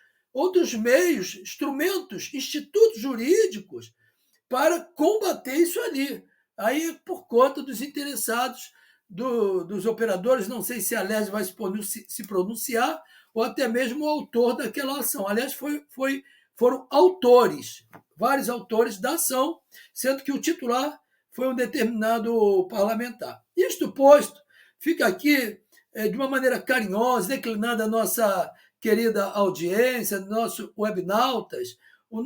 meios, instrumentos, institutos jurídicos para combater isso ali. Aí, por conta dos interessados, dos operadores, não sei se a LERJ vai se pronunciar, ou até mesmo o autor daquela ação. Aliás, foram autores, vários autores da ação, sendo que o titular foi um determinado parlamentar. Isto posto, fica aqui, de uma maneira carinhosa, declinada a nossa querida audiência, nosso webnautas, o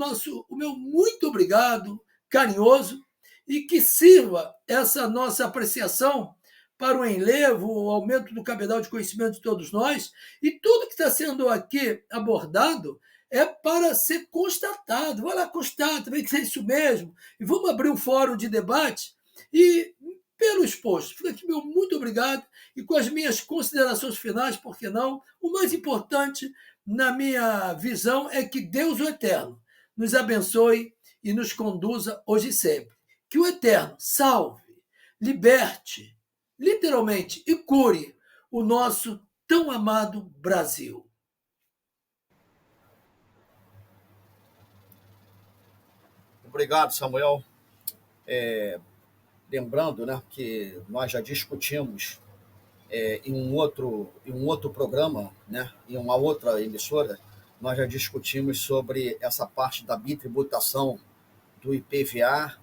meu muito obrigado, carinhoso, e que sirva essa nossa apreciação para o enlevo, o aumento do cabedal de conhecimento de todos nós, e tudo que está sendo aqui abordado é para ser constatado. Vai lá, constata, vê que é isso mesmo, e vamos abrir um fórum de debate, e pelo exposto, fica aqui meu muito obrigado, e com as minhas considerações finais, por que não? O mais importante, na minha visão, é que Deus, o Eterno, nos abençoe e nos conduza hoje e sempre. Que o Eterno salve, liberte, literalmente, e cure o nosso tão amado Brasil. Obrigado, Samuel. Lembrando, né, que nós já discutimos em um outro programa, né, em uma outra emissora, nós já discutimos sobre essa parte da bitributação do IPVA,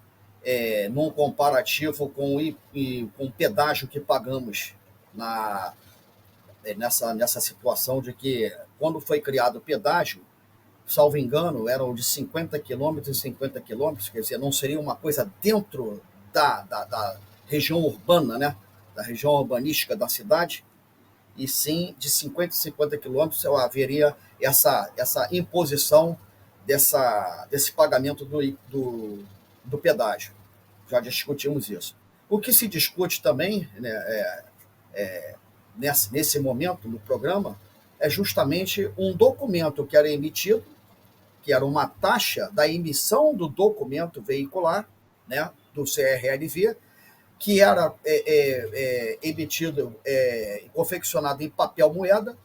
num comparativo com o pedágio que pagamos nessa situação de que, quando foi criado o pedágio, salvo engano, eram de 50 quilômetros e 50 quilômetros, quer dizer, não seria uma coisa dentro da região urbana, né? Da região urbanística da cidade, e sim de 50 a 50 quilômetros haveria essa imposição desse pagamento do pedágio. Já discutimos isso. O que se discute também, né, nesse momento no programa, é justamente um documento que era emitido, que era uma taxa da emissão do documento veicular, né, do CRLV, que era emitido, confeccionado em papel moeda,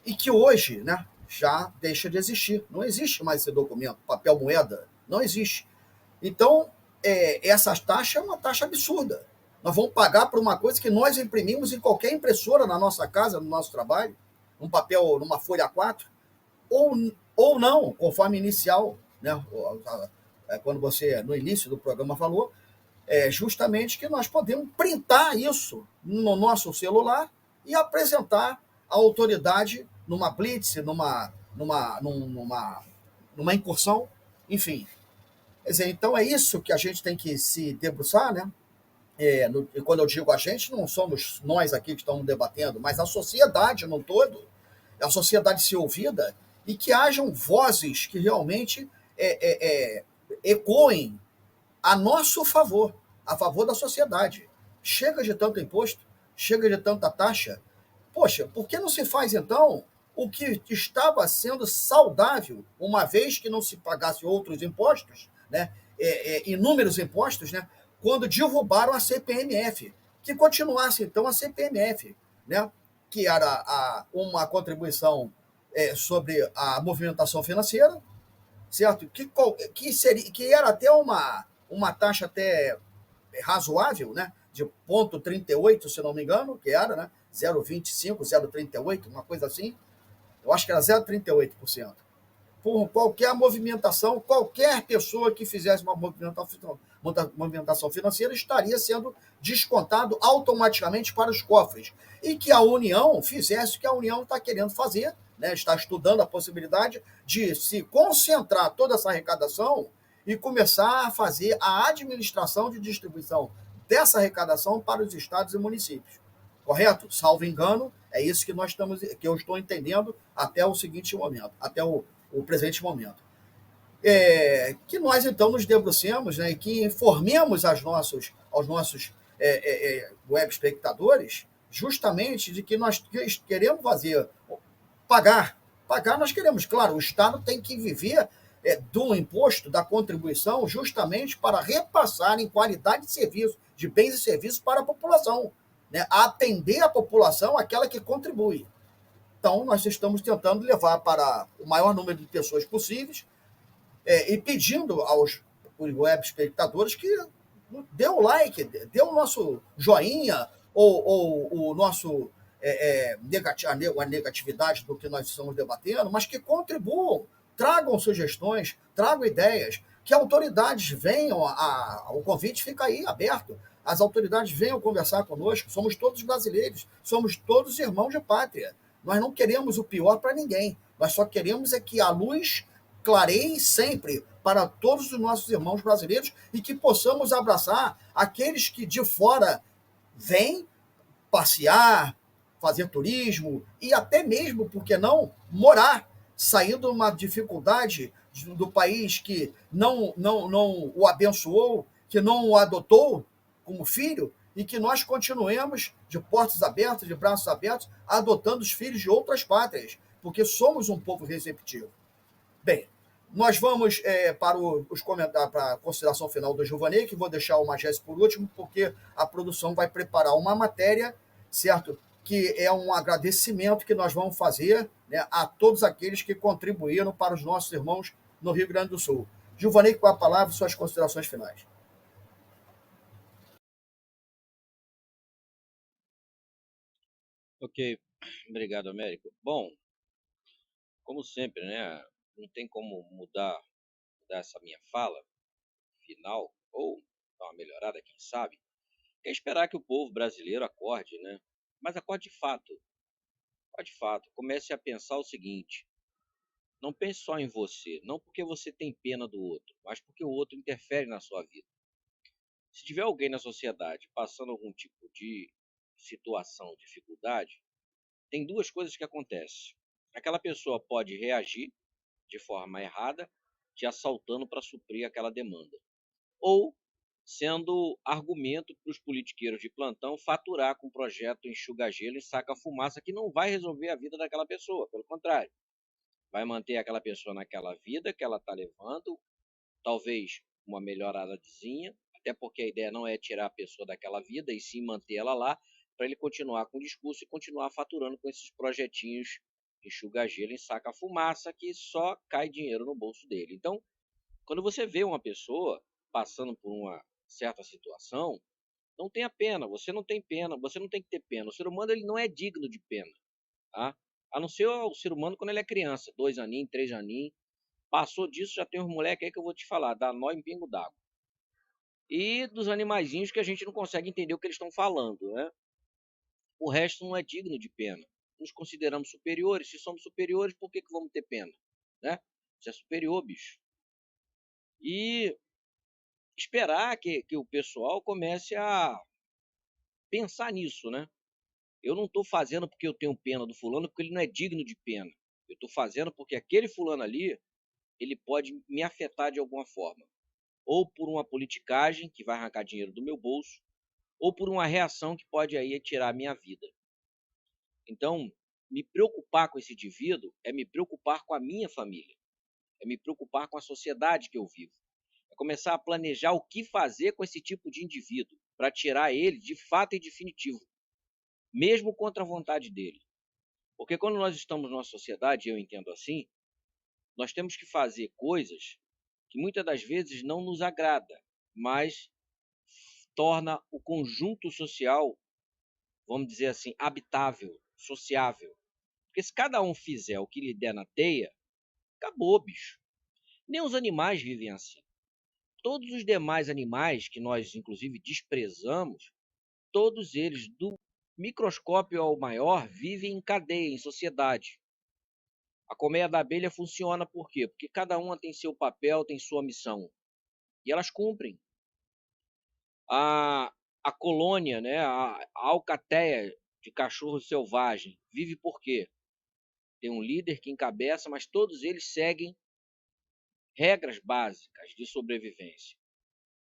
e que hoje, né, já deixa de existir. Não existe mais esse documento, papel moeda, não existe. Então, essa taxa é uma taxa absurda. Nós vamos pagar por uma coisa que nós imprimimos em qualquer impressora na nossa casa, no nosso trabalho, num papel, numa folha A4, ou, ou não, conforme inicial, né? Quando você, no início do programa, falou, justamente que nós podemos printar isso no nosso celular e apresentar à autoridade numa blitz, numa incursão, enfim. Quer dizer, então é isso que a gente tem que se debruçar, né? E quando eu digo a gente, não somos nós aqui que estamos debatendo, mas a sociedade no todo, a sociedade ser ouvida e que hajam vozes que realmente ecoem a nosso favor, a favor da sociedade. Chega de tanto imposto, chega de tanta taxa. Poxa, por que não se faz então o que estava sendo saudável, uma vez que não se pagasse outros impostos, né? Inúmeros impostos, né? Quando derrubaram a CPMF, que continuasse então a CPMF, né? Que era uma contribuição sobre a movimentação financeira, certo? Que era até uma taxa até razoável, né? De 0,38, se não me engano, que era, né? 0,25, 0,38, uma coisa assim. Eu acho que era 0,38%. Por qualquer movimentação, qualquer pessoa que fizesse uma movimentação financeira estaria sendo descontado automaticamente para os cofres. E que a União fizesse o que a União está querendo fazer, né? Está estudando a possibilidade de se concentrar toda essa arrecadação e começar a fazer a administração de distribuição dessa arrecadação para os estados e municípios. Correto? Salvo engano, é isso que que eu estou entendendo até o seguinte momento, até o presente momento. Que nós, então, nos debrucemos, né, e que informemos aos nossos web espectadores justamente de que nós queremos fazer, pagar. Pagar nós queremos, claro, o Estado tem que viver do imposto, da contribuição, justamente para repassar em qualidade de serviço, de bens e serviços para a população, né, atender a população, aquela que contribui. Então, nós estamos tentando levar para o maior número de pessoas possíveis e pedindo aos web espectadores que dê o like, dê o nosso joinha ou o nosso a negatividade do que nós estamos debatendo, mas que contribuam, tragam sugestões, tragam ideias, que autoridades venham, o convite fica aí aberto, as autoridades venham conversar conosco, somos todos brasileiros, somos todos irmãos de pátria. Nós não queremos o pior para ninguém. Nós só queremos que a luz clareie sempre para todos os nossos irmãos brasileiros e que possamos abraçar aqueles que de fora vêm passear, fazer turismo e até mesmo, por que não, morar, saindo de uma dificuldade do país que não o abençoou, que não o adotou como filho, e que nós continuemos de portas abertas, de braços abertos, adotando os filhos de outras pátrias, porque somos um povo receptivo. Bem, nós vamos para os comentários, para a consideração final do Giovanni, que vou deixar o Magés por último, porque a produção vai preparar uma matéria, certo? Que é um agradecimento que nós vamos fazer, né, a todos aqueles que contribuíram para os nossos irmãos no Rio Grande do Sul. Giovanni, com a palavra e suas considerações finais. Ok, obrigado, Américo. Bom, como sempre, né? Não tem como mudar essa minha fala final, ou dar uma melhorada, quem sabe, é esperar que o povo brasileiro acorde, né? Mas acorde de fato. Acorde de fato. Comece a pensar o seguinte: Não pense só em você, não porque você tem pena do outro, mas porque o outro interfere na sua vida. Se tiver alguém na sociedade passando algum tipo de situação, dificuldade, tem duas coisas que acontecem. Aquela pessoa pode reagir de forma errada, te assaltando para suprir aquela demanda. Ou sendo argumento para os politiqueiros de plantão faturar com um projeto enxuga-gelo e saca-fumaça que não vai resolver a vida daquela pessoa, pelo contrário, vai manter aquela pessoa naquela vida que ela está levando, talvez uma melhoradazinha, até porque a ideia não é tirar a pessoa daquela vida e sim manter ela lá, para ele continuar com o discurso e continuar faturando com esses projetinhos enxuga-gelo e saca-fumaça que só cai dinheiro no bolso dele. Então, quando você vê uma pessoa passando por uma certa situação, não tenha pena, você não tem pena, você não tem que ter pena. O ser humano ele não é digno de pena, tá? A não ser o ser humano quando ele é criança, 2 aninhos, 3 aninhos. Passou disso, já tem uns moleques aí que eu vou te falar, dá nó em pingo d'água. E dos animaizinhos que a gente não consegue entender o que eles estão falando, né? O resto não é digno de pena. Nos consideramos superiores, se somos superiores, por que vamos ter pena? Né? Você é superior, bicho. E esperar que o pessoal comece a pensar nisso, né? Eu não estou fazendo porque eu tenho pena do fulano, porque ele não é digno de pena. Eu estou fazendo porque aquele fulano ali, ele pode me afetar de alguma forma. Ou por uma politicagem que vai arrancar dinheiro do meu bolso, ou por uma reação que pode aí tirar a minha vida. Então, me preocupar com esse indivíduo é me preocupar com a minha família, é me preocupar com a sociedade que eu vivo. É começar a planejar o que fazer com esse tipo de indivíduo, para tirar ele de fato e definitivo, mesmo contra a vontade dele. Porque quando nós estamos numa sociedade, eu entendo assim, nós temos que fazer coisas que muitas das vezes não nos agrada, mas torna o conjunto social, vamos dizer assim, habitável, sociável. Porque se cada um fizer o que lhe der na teia, acabou, bicho. Nem os animais vivem assim. Todos os demais animais que nós, inclusive, desprezamos, todos eles, do microscópio ao maior, vivem em cadeia, em sociedade. A colmeia da abelha funciona por quê? Porque cada uma tem seu papel, tem sua missão. E elas cumprem. A colônia, né, a alcateia de cachorro selvagem, vive por quê? Tem um líder que encabeça, mas todos eles seguem regras básicas de sobrevivência.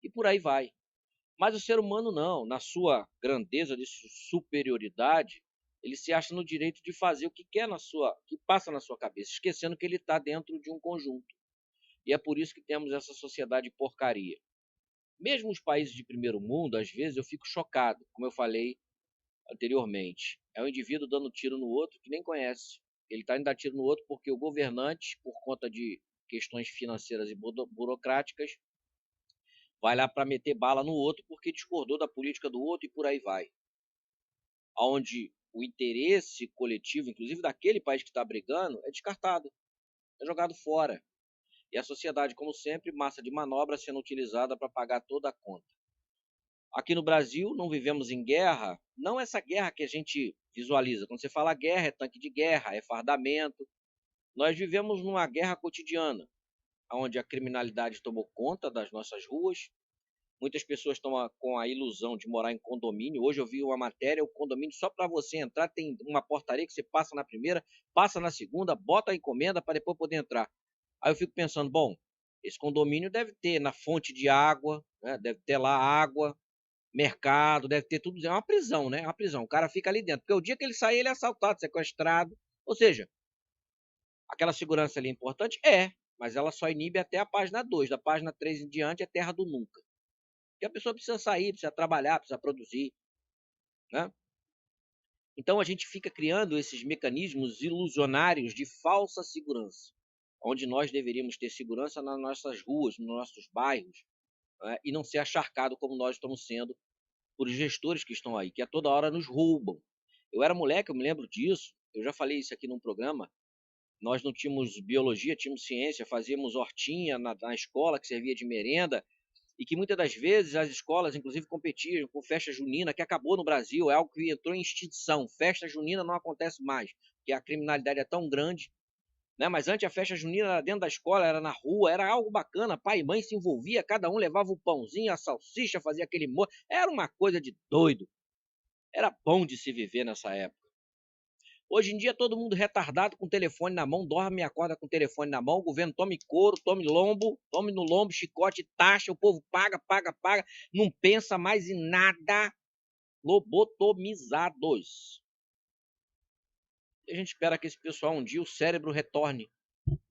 E por aí vai. Mas o ser humano não, na sua grandeza de superioridade, ele se acha no direito de fazer o que quer que passa na sua cabeça, esquecendo que ele está dentro de um conjunto. E é por isso que temos essa sociedade porcaria. Mesmo os países de primeiro mundo, às vezes eu fico chocado, como eu falei anteriormente. É um indivíduo dando tiro no outro que nem conhece. Ele está indo dar tiro no outro porque o governante, por conta de questões financeiras e burocráticas, vai lá para meter bala no outro porque discordou da política do outro e por aí vai. Onde o interesse coletivo, inclusive daquele país que está brigando, é descartado, é jogado fora. E a sociedade, como sempre, massa de manobra sendo utilizada para pagar toda a conta. Aqui no Brasil, não vivemos em guerra, não essa guerra que a gente visualiza. Quando você fala guerra, é tanque de guerra, é fardamento. Nós vivemos numa guerra cotidiana, onde a criminalidade tomou conta das nossas ruas. Muitas pessoas estão com a ilusão de morar em condomínio. Hoje eu vi uma matéria, o condomínio só para você entrar tem uma portaria que você passa na primeira, passa na segunda, bota a encomenda para depois poder entrar. Aí eu fico pensando, bom, esse condomínio deve ter na fonte de água, né, deve ter lá água, mercado, deve ter tudo. É uma prisão, né? É uma prisão. O cara fica ali dentro. Porque o dia que ele sair, ele é assaltado, sequestrado. Ou seja, aquela segurança ali é importante? É, mas ela só inibe até a página 2. Da página 3 em diante é terra do nunca. Porque a pessoa precisa sair, precisa trabalhar, precisa produzir, né? Então a gente fica criando esses mecanismos ilusionários de falsa segurança, onde nós deveríamos ter segurança nas nossas ruas, nos nossos bairros, né? E não ser acharcado como nós estamos sendo por gestores que estão aí, que a toda hora nos roubam. Eu era moleque, eu me lembro disso, eu já falei isso aqui num programa, nós não tínhamos biologia, tínhamos ciência, fazíamos hortinha na escola que servia de merenda, e que muitas das vezes as escolas, inclusive, competiam com festa junina, que acabou no Brasil, é algo que entrou em extinção. Festa junina não acontece mais, porque a criminalidade é tão grande né? Mas antes a festa junina era dentro da escola, era na rua, era algo bacana. Pai e mãe se envolvia, cada um levava o pãozinho, a salsicha, fazia aquele molho. Era uma coisa de doido. Era bom de se viver nessa época. Hoje em dia todo mundo retardado com o telefone na mão, dorme e acorda com o telefone na mão, o governo tome couro, tome lombo, tome no lombo, chicote, taxa, o povo paga, não pensa mais em nada, lobotomizados. E a gente espera que esse pessoal um dia o cérebro retorne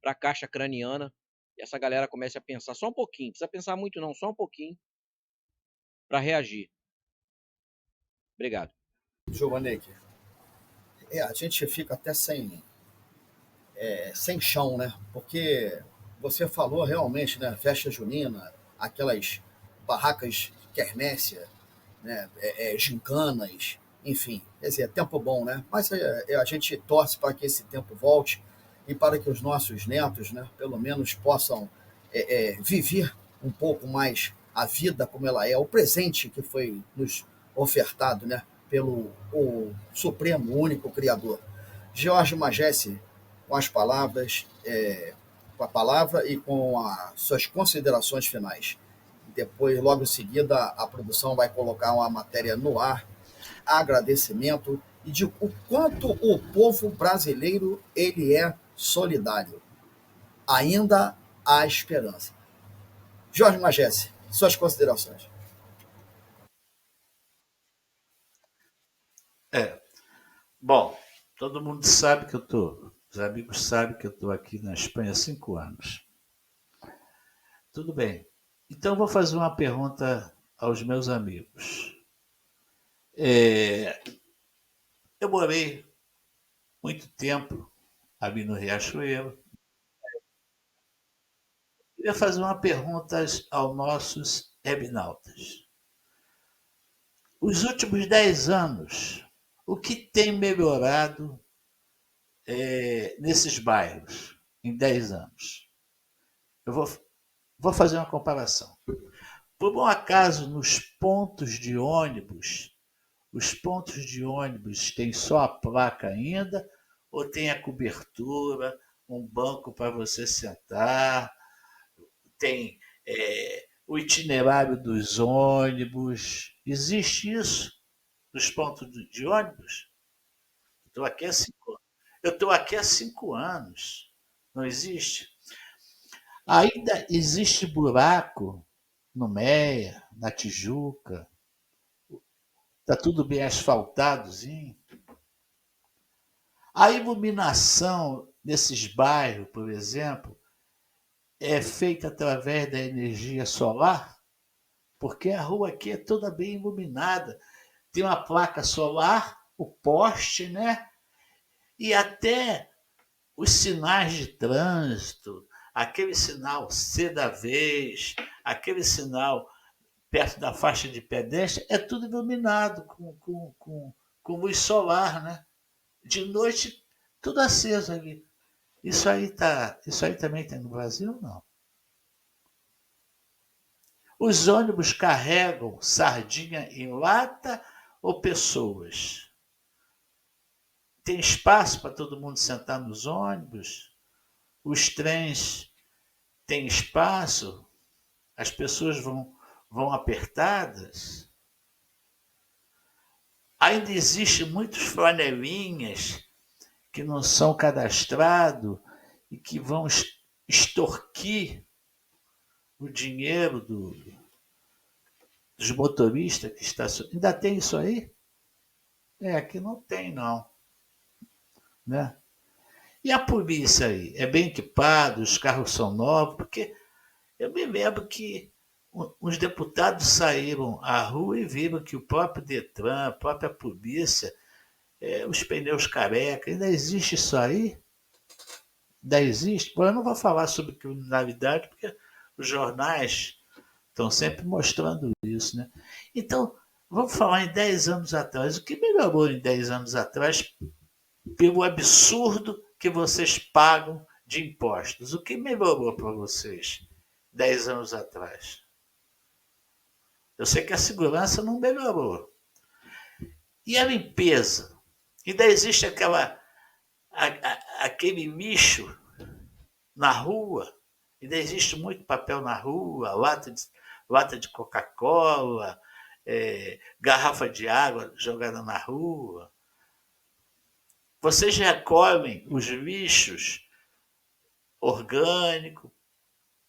para a caixa craniana e essa galera comece a pensar só um pouquinho, não precisa pensar muito não, só um pouquinho, para reagir. Obrigado. Giovanetti, a gente fica até sem chão, né? Porque você falou realmente, né? Festa junina, aquelas barracas de quermésia, né? Gincanas, enfim. Quer dizer, é tempo bom, né? Mas a gente torce para que esse tempo volte e para que os nossos netos, né? Pelo menos possam viver um pouco mais a vida como ela é, o presente que foi nos ofertado, né? Pelo o Supremo, único Criador. Jorge Magesse, com as palavras, com a palavra e com as suas considerações finais. Depois, logo em seguida, a produção vai colocar uma matéria no ar, agradecimento e de o quanto o povo brasileiro ele é solidário. Ainda há esperança. Jorge Magesse, suas considerações. Bom, todo mundo sabe que os amigos sabem que eu estou aqui na Espanha há 5 anos. Tudo bem. Então, eu vou fazer uma pergunta aos meus amigos. Eu morei muito tempo ali no Riachuelo. Queria fazer uma pergunta aos nossos webnautas. Os últimos 10 anos, o que tem melhorado nesses bairros em 10 anos? Eu vou fazer uma comparação. Por um acaso, nos pontos de ônibus, os pontos de ônibus têm só a placa ainda ou tem a cobertura, um banco para você sentar, tem o itinerário dos ônibus? Existe isso nos pontos de ônibus? Eu estou aqui há 5 anos. Não existe? Ainda existe buraco no Meia, na Tijuca. Está tudo bem asfaltadozinho. A iluminação desses bairros, por exemplo, é feita através da energia solar, porque a rua aqui é toda bem iluminada. Tem uma placa solar, o poste, né? E até os sinais de trânsito, aquele sinal C da vez, aquele sinal perto da faixa de pedestre, é tudo iluminado com luz solar, né? De noite, tudo aceso ali. Isso aí também tem no Brasil, não? Os ônibus carregam sardinha em lata ou pessoas? Tem espaço para todo mundo sentar nos ônibus? Os trens têm espaço? As pessoas vão apertadas? Ainda existem muitos flanelinhas que não são cadastrados e que vão extorquir o dinheiro dos motoristas que estacionam. Ainda tem isso aí? Aqui não tem, não. Né? E a polícia aí? É bem equipada, os carros são novos, porque eu me lembro que os deputados saíram à rua e viram que o próprio Detran, a própria polícia, os pneus careca, ainda existe isso aí? Ainda existe? Bom, eu não vou falar sobre criminalidade, porque os jornais estão sempre mostrando isso, né? Então, vamos falar em 10 anos atrás. O que melhorou em 10 anos atrás pelo absurdo que vocês pagam de impostos? O que melhorou para vocês 10 anos atrás? Eu sei que a segurança não melhorou. E a limpeza? Ainda existe aquele lixo na rua. Ainda existe muito papel na rua, lata de Coca-Cola, garrafa de água jogada na rua. Vocês recolhem os lixos orgânico,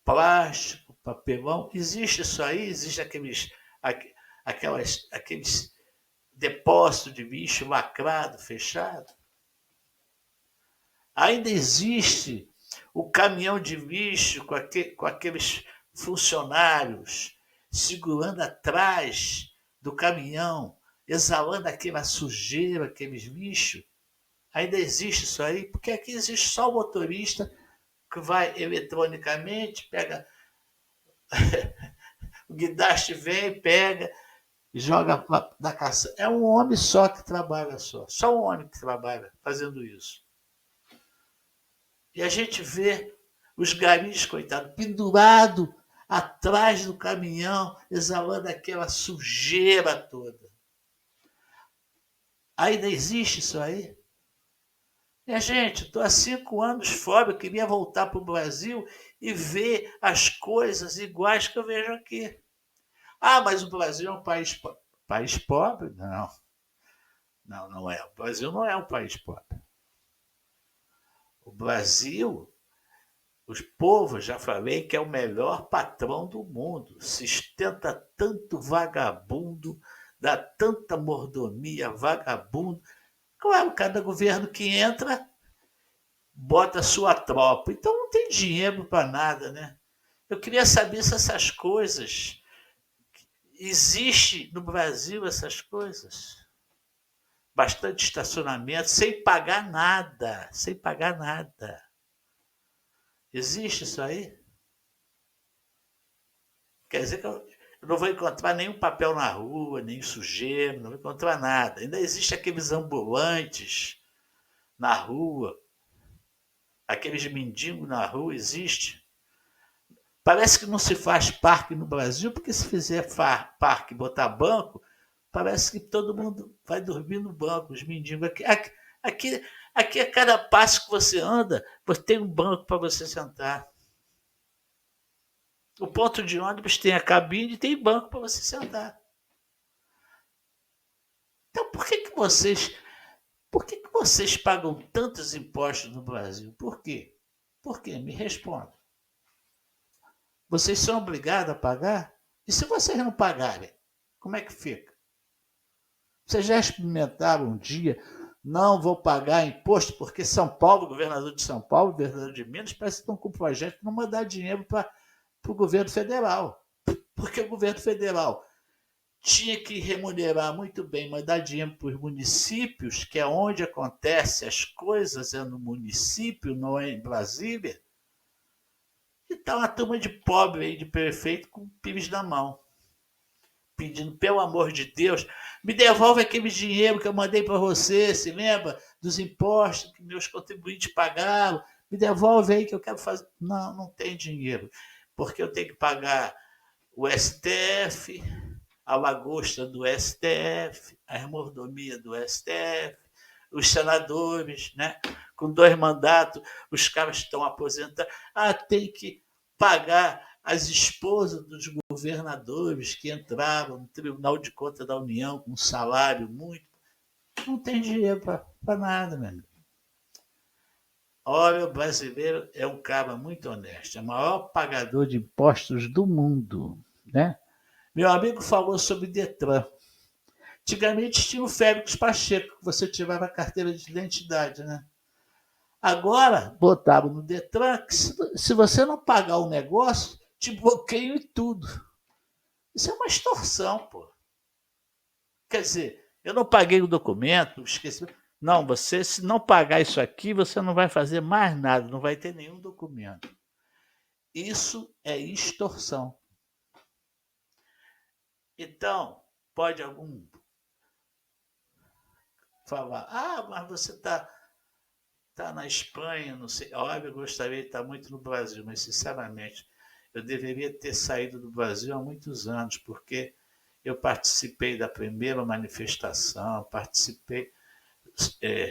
plástico, papelão. Existe isso aí? Existe aqueles depósitos de lixo lacrado, fechado? Ainda existe o caminhão de lixo com aqueles funcionários segurando atrás do caminhão, exalando aquela sujeira, aqueles lixos? Ainda existe isso aí? Porque aqui existe só o motorista que vai eletronicamente, pega o guindaste, vem, pega e joga na caça. É um homem só que trabalha só um homem que trabalha fazendo isso. E a gente vê os garis, coitado, pendurado atrás do caminhão, exalando aquela sujeira toda. Ainda existe isso aí? Minha gente, estou há 5 anos fora, eu queria voltar para o Brasil e ver as coisas iguais que eu vejo aqui. Ah, mas o Brasil é um país pobre? Não. Não é. O Brasil não é um país pobre. O Brasil, os povos, já falei, que é o melhor patrão do mundo. Sustenta tanto vagabundo, dá tanta mordomia vagabundo. Claro, cada governo que entra bota a sua tropa. Então não tem dinheiro para nada, né? Eu queria saber se essas coisas... Existe no Brasil essas coisas. Bastante estacionamento, sem pagar nada. Sem pagar nada. Existe isso aí? Quer dizer que eu não vou encontrar nenhum papel na rua, nem sujeira, não vou encontrar nada. Ainda existe aqueles ambulantes na rua, aqueles mendigos na rua, existe. Parece que não se faz parque no Brasil, porque se fizer parque e botar banco, parece que todo mundo vai dormir no banco, os mendigos. Aqui a cada passo que você anda, você tem um banco para você sentar. O ponto de ônibus tem a cabine e tem banco para você sentar. Então por que vocês pagam tantos impostos no Brasil? Por quê? Por quê? Me responda. Vocês são obrigados a pagar? E se vocês não pagarem, como é que fica? Vocês já experimentaram um dia, não vou pagar imposto, porque São Paulo, o governador de São Paulo, o governador de Minas, parece que estão com o projeto de não mandar dinheiro para o governo federal. Porque o governo federal tinha que remunerar muito bem, mandar dinheiro para os municípios, que é onde acontecem as coisas, é no município, não é em Brasília. E está uma turma de pobre aí, de prefeito, com pibes na mão, pedindo, pelo amor de Deus, me devolve aquele dinheiro que eu mandei para você, se lembra? Dos impostos que meus contribuintes pagaram, me devolve aí que eu quero fazer. Não tem dinheiro, porque eu tenho que pagar o STF, a lagosta do STF, a mordomia do STF, os senadores, né? Com 2 mandatos, os caras estão aposentados. Tem que pagar as esposas dos governadores que entraram no Tribunal de Contas da União com um salário muito... Não tem dinheiro para nada, meu amigo. Olha, o brasileiro é um cara muito honesto, é o maior pagador de impostos do mundo, né? Meu amigo falou sobre Detran. Antigamente tinha o Félix Pacheco, que você tirava a carteira de identidade, né? Agora, botaram no Detran que se você não pagar o negócio, te bloqueiam e tudo. Isso é uma extorsão, pô. Quer dizer, eu não paguei o documento, esqueci. Não, você, se não pagar isso aqui, você não vai fazer mais nada, não vai ter nenhum documento. Isso é extorsão. Então, pode algum falar, mas você está na Espanha, não sei. Olha, eu gostaria de estar muito no Brasil, mas, sinceramente, eu deveria ter saído do Brasil há muitos anos, porque eu participei da primeira manifestação,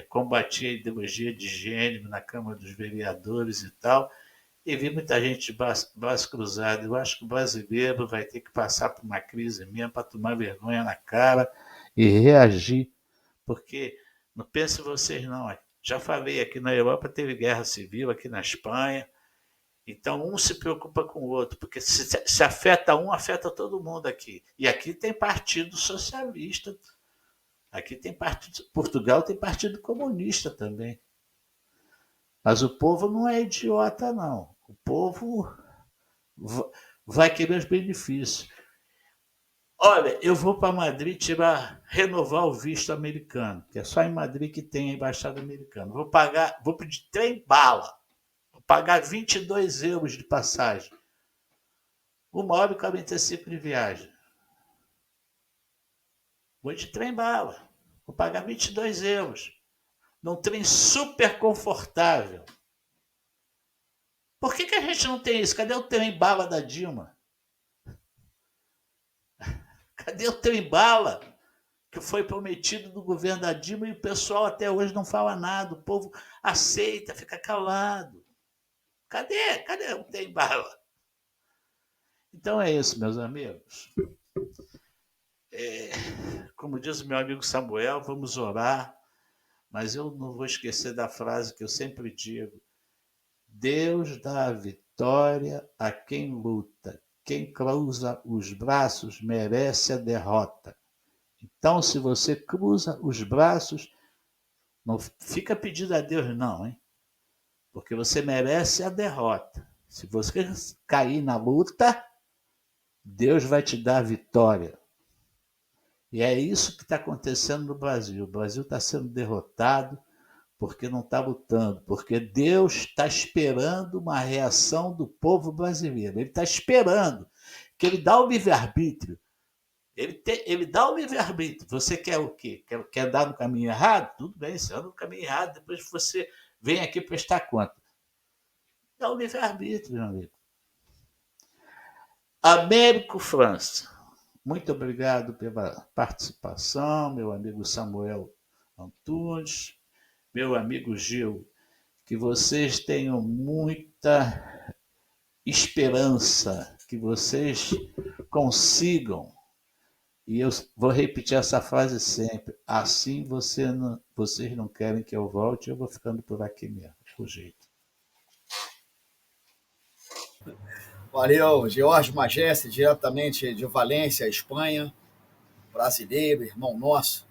combati a ideologia de gênero na Câmara dos Vereadores e tal, e vi muita gente de braço cruzado. Eu acho que o brasileiro vai ter que passar por uma crise mesmo para tomar vergonha na cara e reagir, porque não pensem vocês não. Já falei, aqui na Europa teve guerra civil, aqui na Espanha, então um se preocupa com o outro, porque se afeta um, afeta todo mundo aqui. E aqui tem partido socialista, aqui tem partido, Portugal tem partido comunista também. Mas o povo não é idiota, não. O povo vai querer os benefícios. Olha, eu vou para Madrid renovar o visto americano, que é só em Madrid que tem a embaixada americana. Vou pedir trem-bala. Vou pagar 22 euros de passagem. 1h45 de viagem. Vou de trem-bala. Vou pagar 22 euros. Num trem super confortável. Por que a gente não tem isso? Cadê o trem-bala da Dilma? Cadê o trem-bala que foi prometido do governo da Dilma e o pessoal até hoje não fala nada? O povo aceita, fica calado. Cadê? Cadê o trem-bala? Então é isso, meus amigos. Como diz o meu amigo Samuel, vamos orar. Mas eu não vou esquecer da frase que eu sempre digo: Deus dá a vitória a quem luta. Quem cruza os braços merece a derrota. Então, se você cruza os braços, não fica pedindo a Deus não, hein? Porque você merece a derrota. Se você cair na luta, Deus vai te dar a vitória. E é isso que está acontecendo no Brasil. O Brasil está sendo derrotado porque não está lutando, porque Deus está esperando uma reação do povo brasileiro. Ele está esperando que ele dá o livre-arbítrio. Ele dá o livre-arbítrio. Você quer o quê? Quer dar no caminho errado? Tudo bem, você anda no caminho errado, depois você vem aqui prestar conta. Dá o livre-arbítrio, meu amigo. Américo França, muito obrigado pela participação, meu amigo Samuel Antunes, meu amigo Gil, que vocês tenham muita esperança, que vocês consigam, e eu vou repetir essa frase sempre, assim vocês não querem que eu volte, eu vou ficando por aqui mesmo, por jeito. Valeu, Jorge Magesse, diretamente de Valência, Espanha, brasileiro, irmão nosso,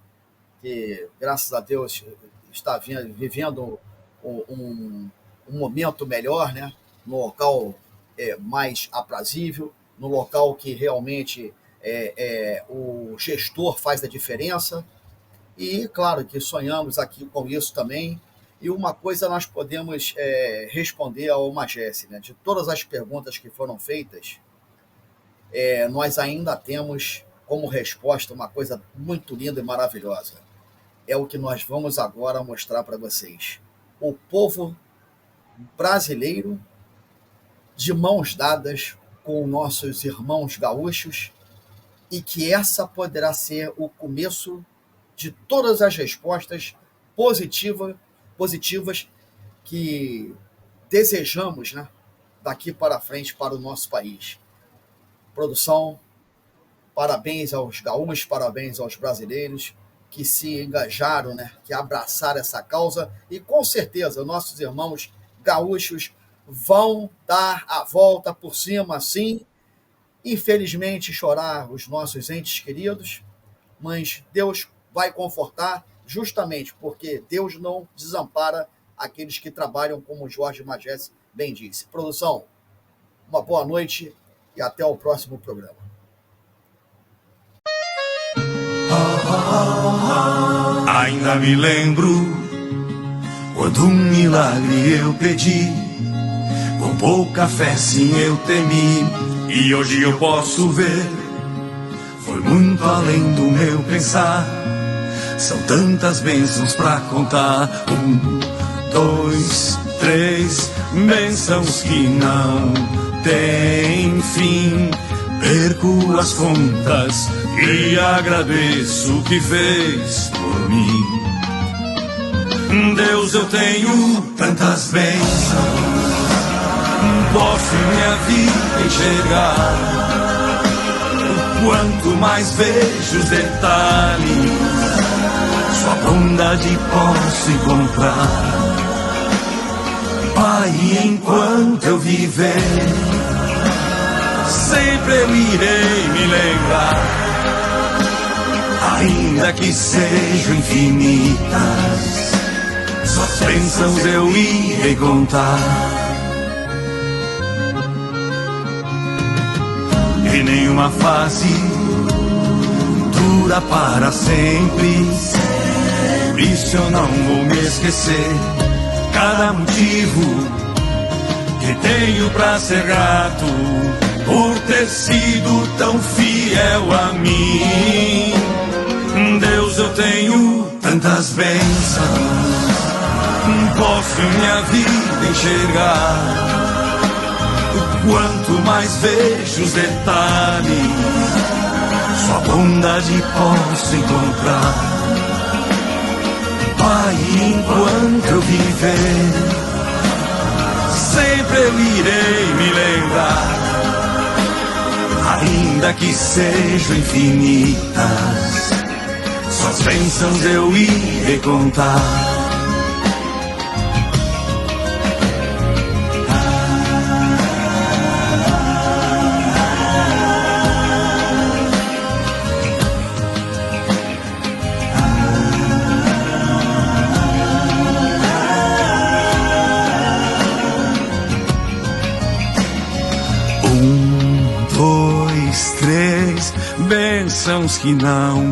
que, graças a Deus, está vivendo um momento melhor, né? No local mais aprazível, no local que realmente o gestor faz a diferença. E, claro, que sonhamos aqui com isso também. E uma coisa nós podemos responder ao Magesse, né? De todas as perguntas que foram feitas, nós ainda temos como resposta uma coisa muito linda e maravilhosa. É o que nós vamos agora mostrar para vocês. O povo brasileiro, de mãos dadas com nossos irmãos gaúchos, e que essa poderá ser o começo de todas as respostas positivas que desejamos, né, daqui para frente para o nosso país. Produção, parabéns aos gaúchos, parabéns aos brasileiros que se engajaram, né, que abraçaram essa causa, e com certeza nossos irmãos gaúchos vão dar a volta por cima, sim. Infelizmente, chorar os nossos entes queridos, mas Deus vai confortar, justamente porque Deus não desampara aqueles que trabalham, como o Jorge Magesse bem disse. Produção, uma boa noite e até o próximo programa. Ainda me lembro quando um milagre eu pedi, com pouca fé sim eu temi, e hoje eu posso ver, foi muito além do meu pensar. São tantas bênçãos pra contar. 1, 2, 3 bênçãos que não têm fim. Perco as contas e agradeço o que fez por mim. Deus, eu tenho tantas bênçãos, posso em minha vida enxergar. O quanto mais vejo os detalhes, sua bondade posso encontrar. Pai, enquanto eu viver, sempre eu irei me lembrar, ainda que sejam infinitas, suas bênçãos eu irei contar. E nenhuma fase dura para sempre, por isso eu não vou me esquecer. Cada motivo que tenho pra ser grato, por ter sido tão fiel a mim. Deus, eu tenho tantas bênçãos, posso em minha vida enxergar. O quanto mais vejo os detalhes, sua bondade posso encontrar. Pai, enquanto eu viver, sempre eu irei me lembrar, ainda que sejam infinitas, suas bênçãos eu irei contar. Bênçãos que não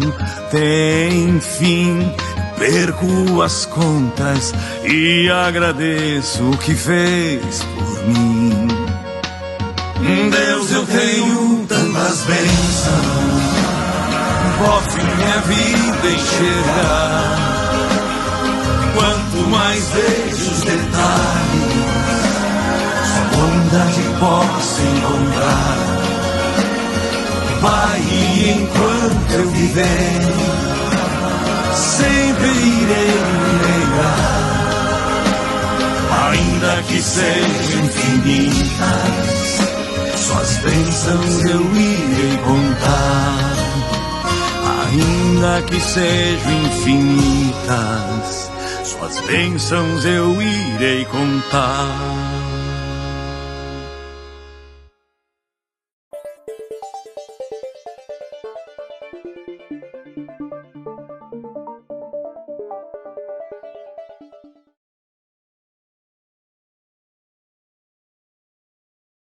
têm fim, perco as contas e agradeço o que fez por mim. Deus, eu tenho tantas bênçãos, posso em minha vida enxergar. Quanto mais vejo os detalhes, sua bondade posso encontrar. Pai, enquanto eu viver, sempre irei me lembrar, ainda que sejam infinitas, suas bênçãos eu irei contar. Ainda que sejam infinitas, suas bênçãos eu irei contar.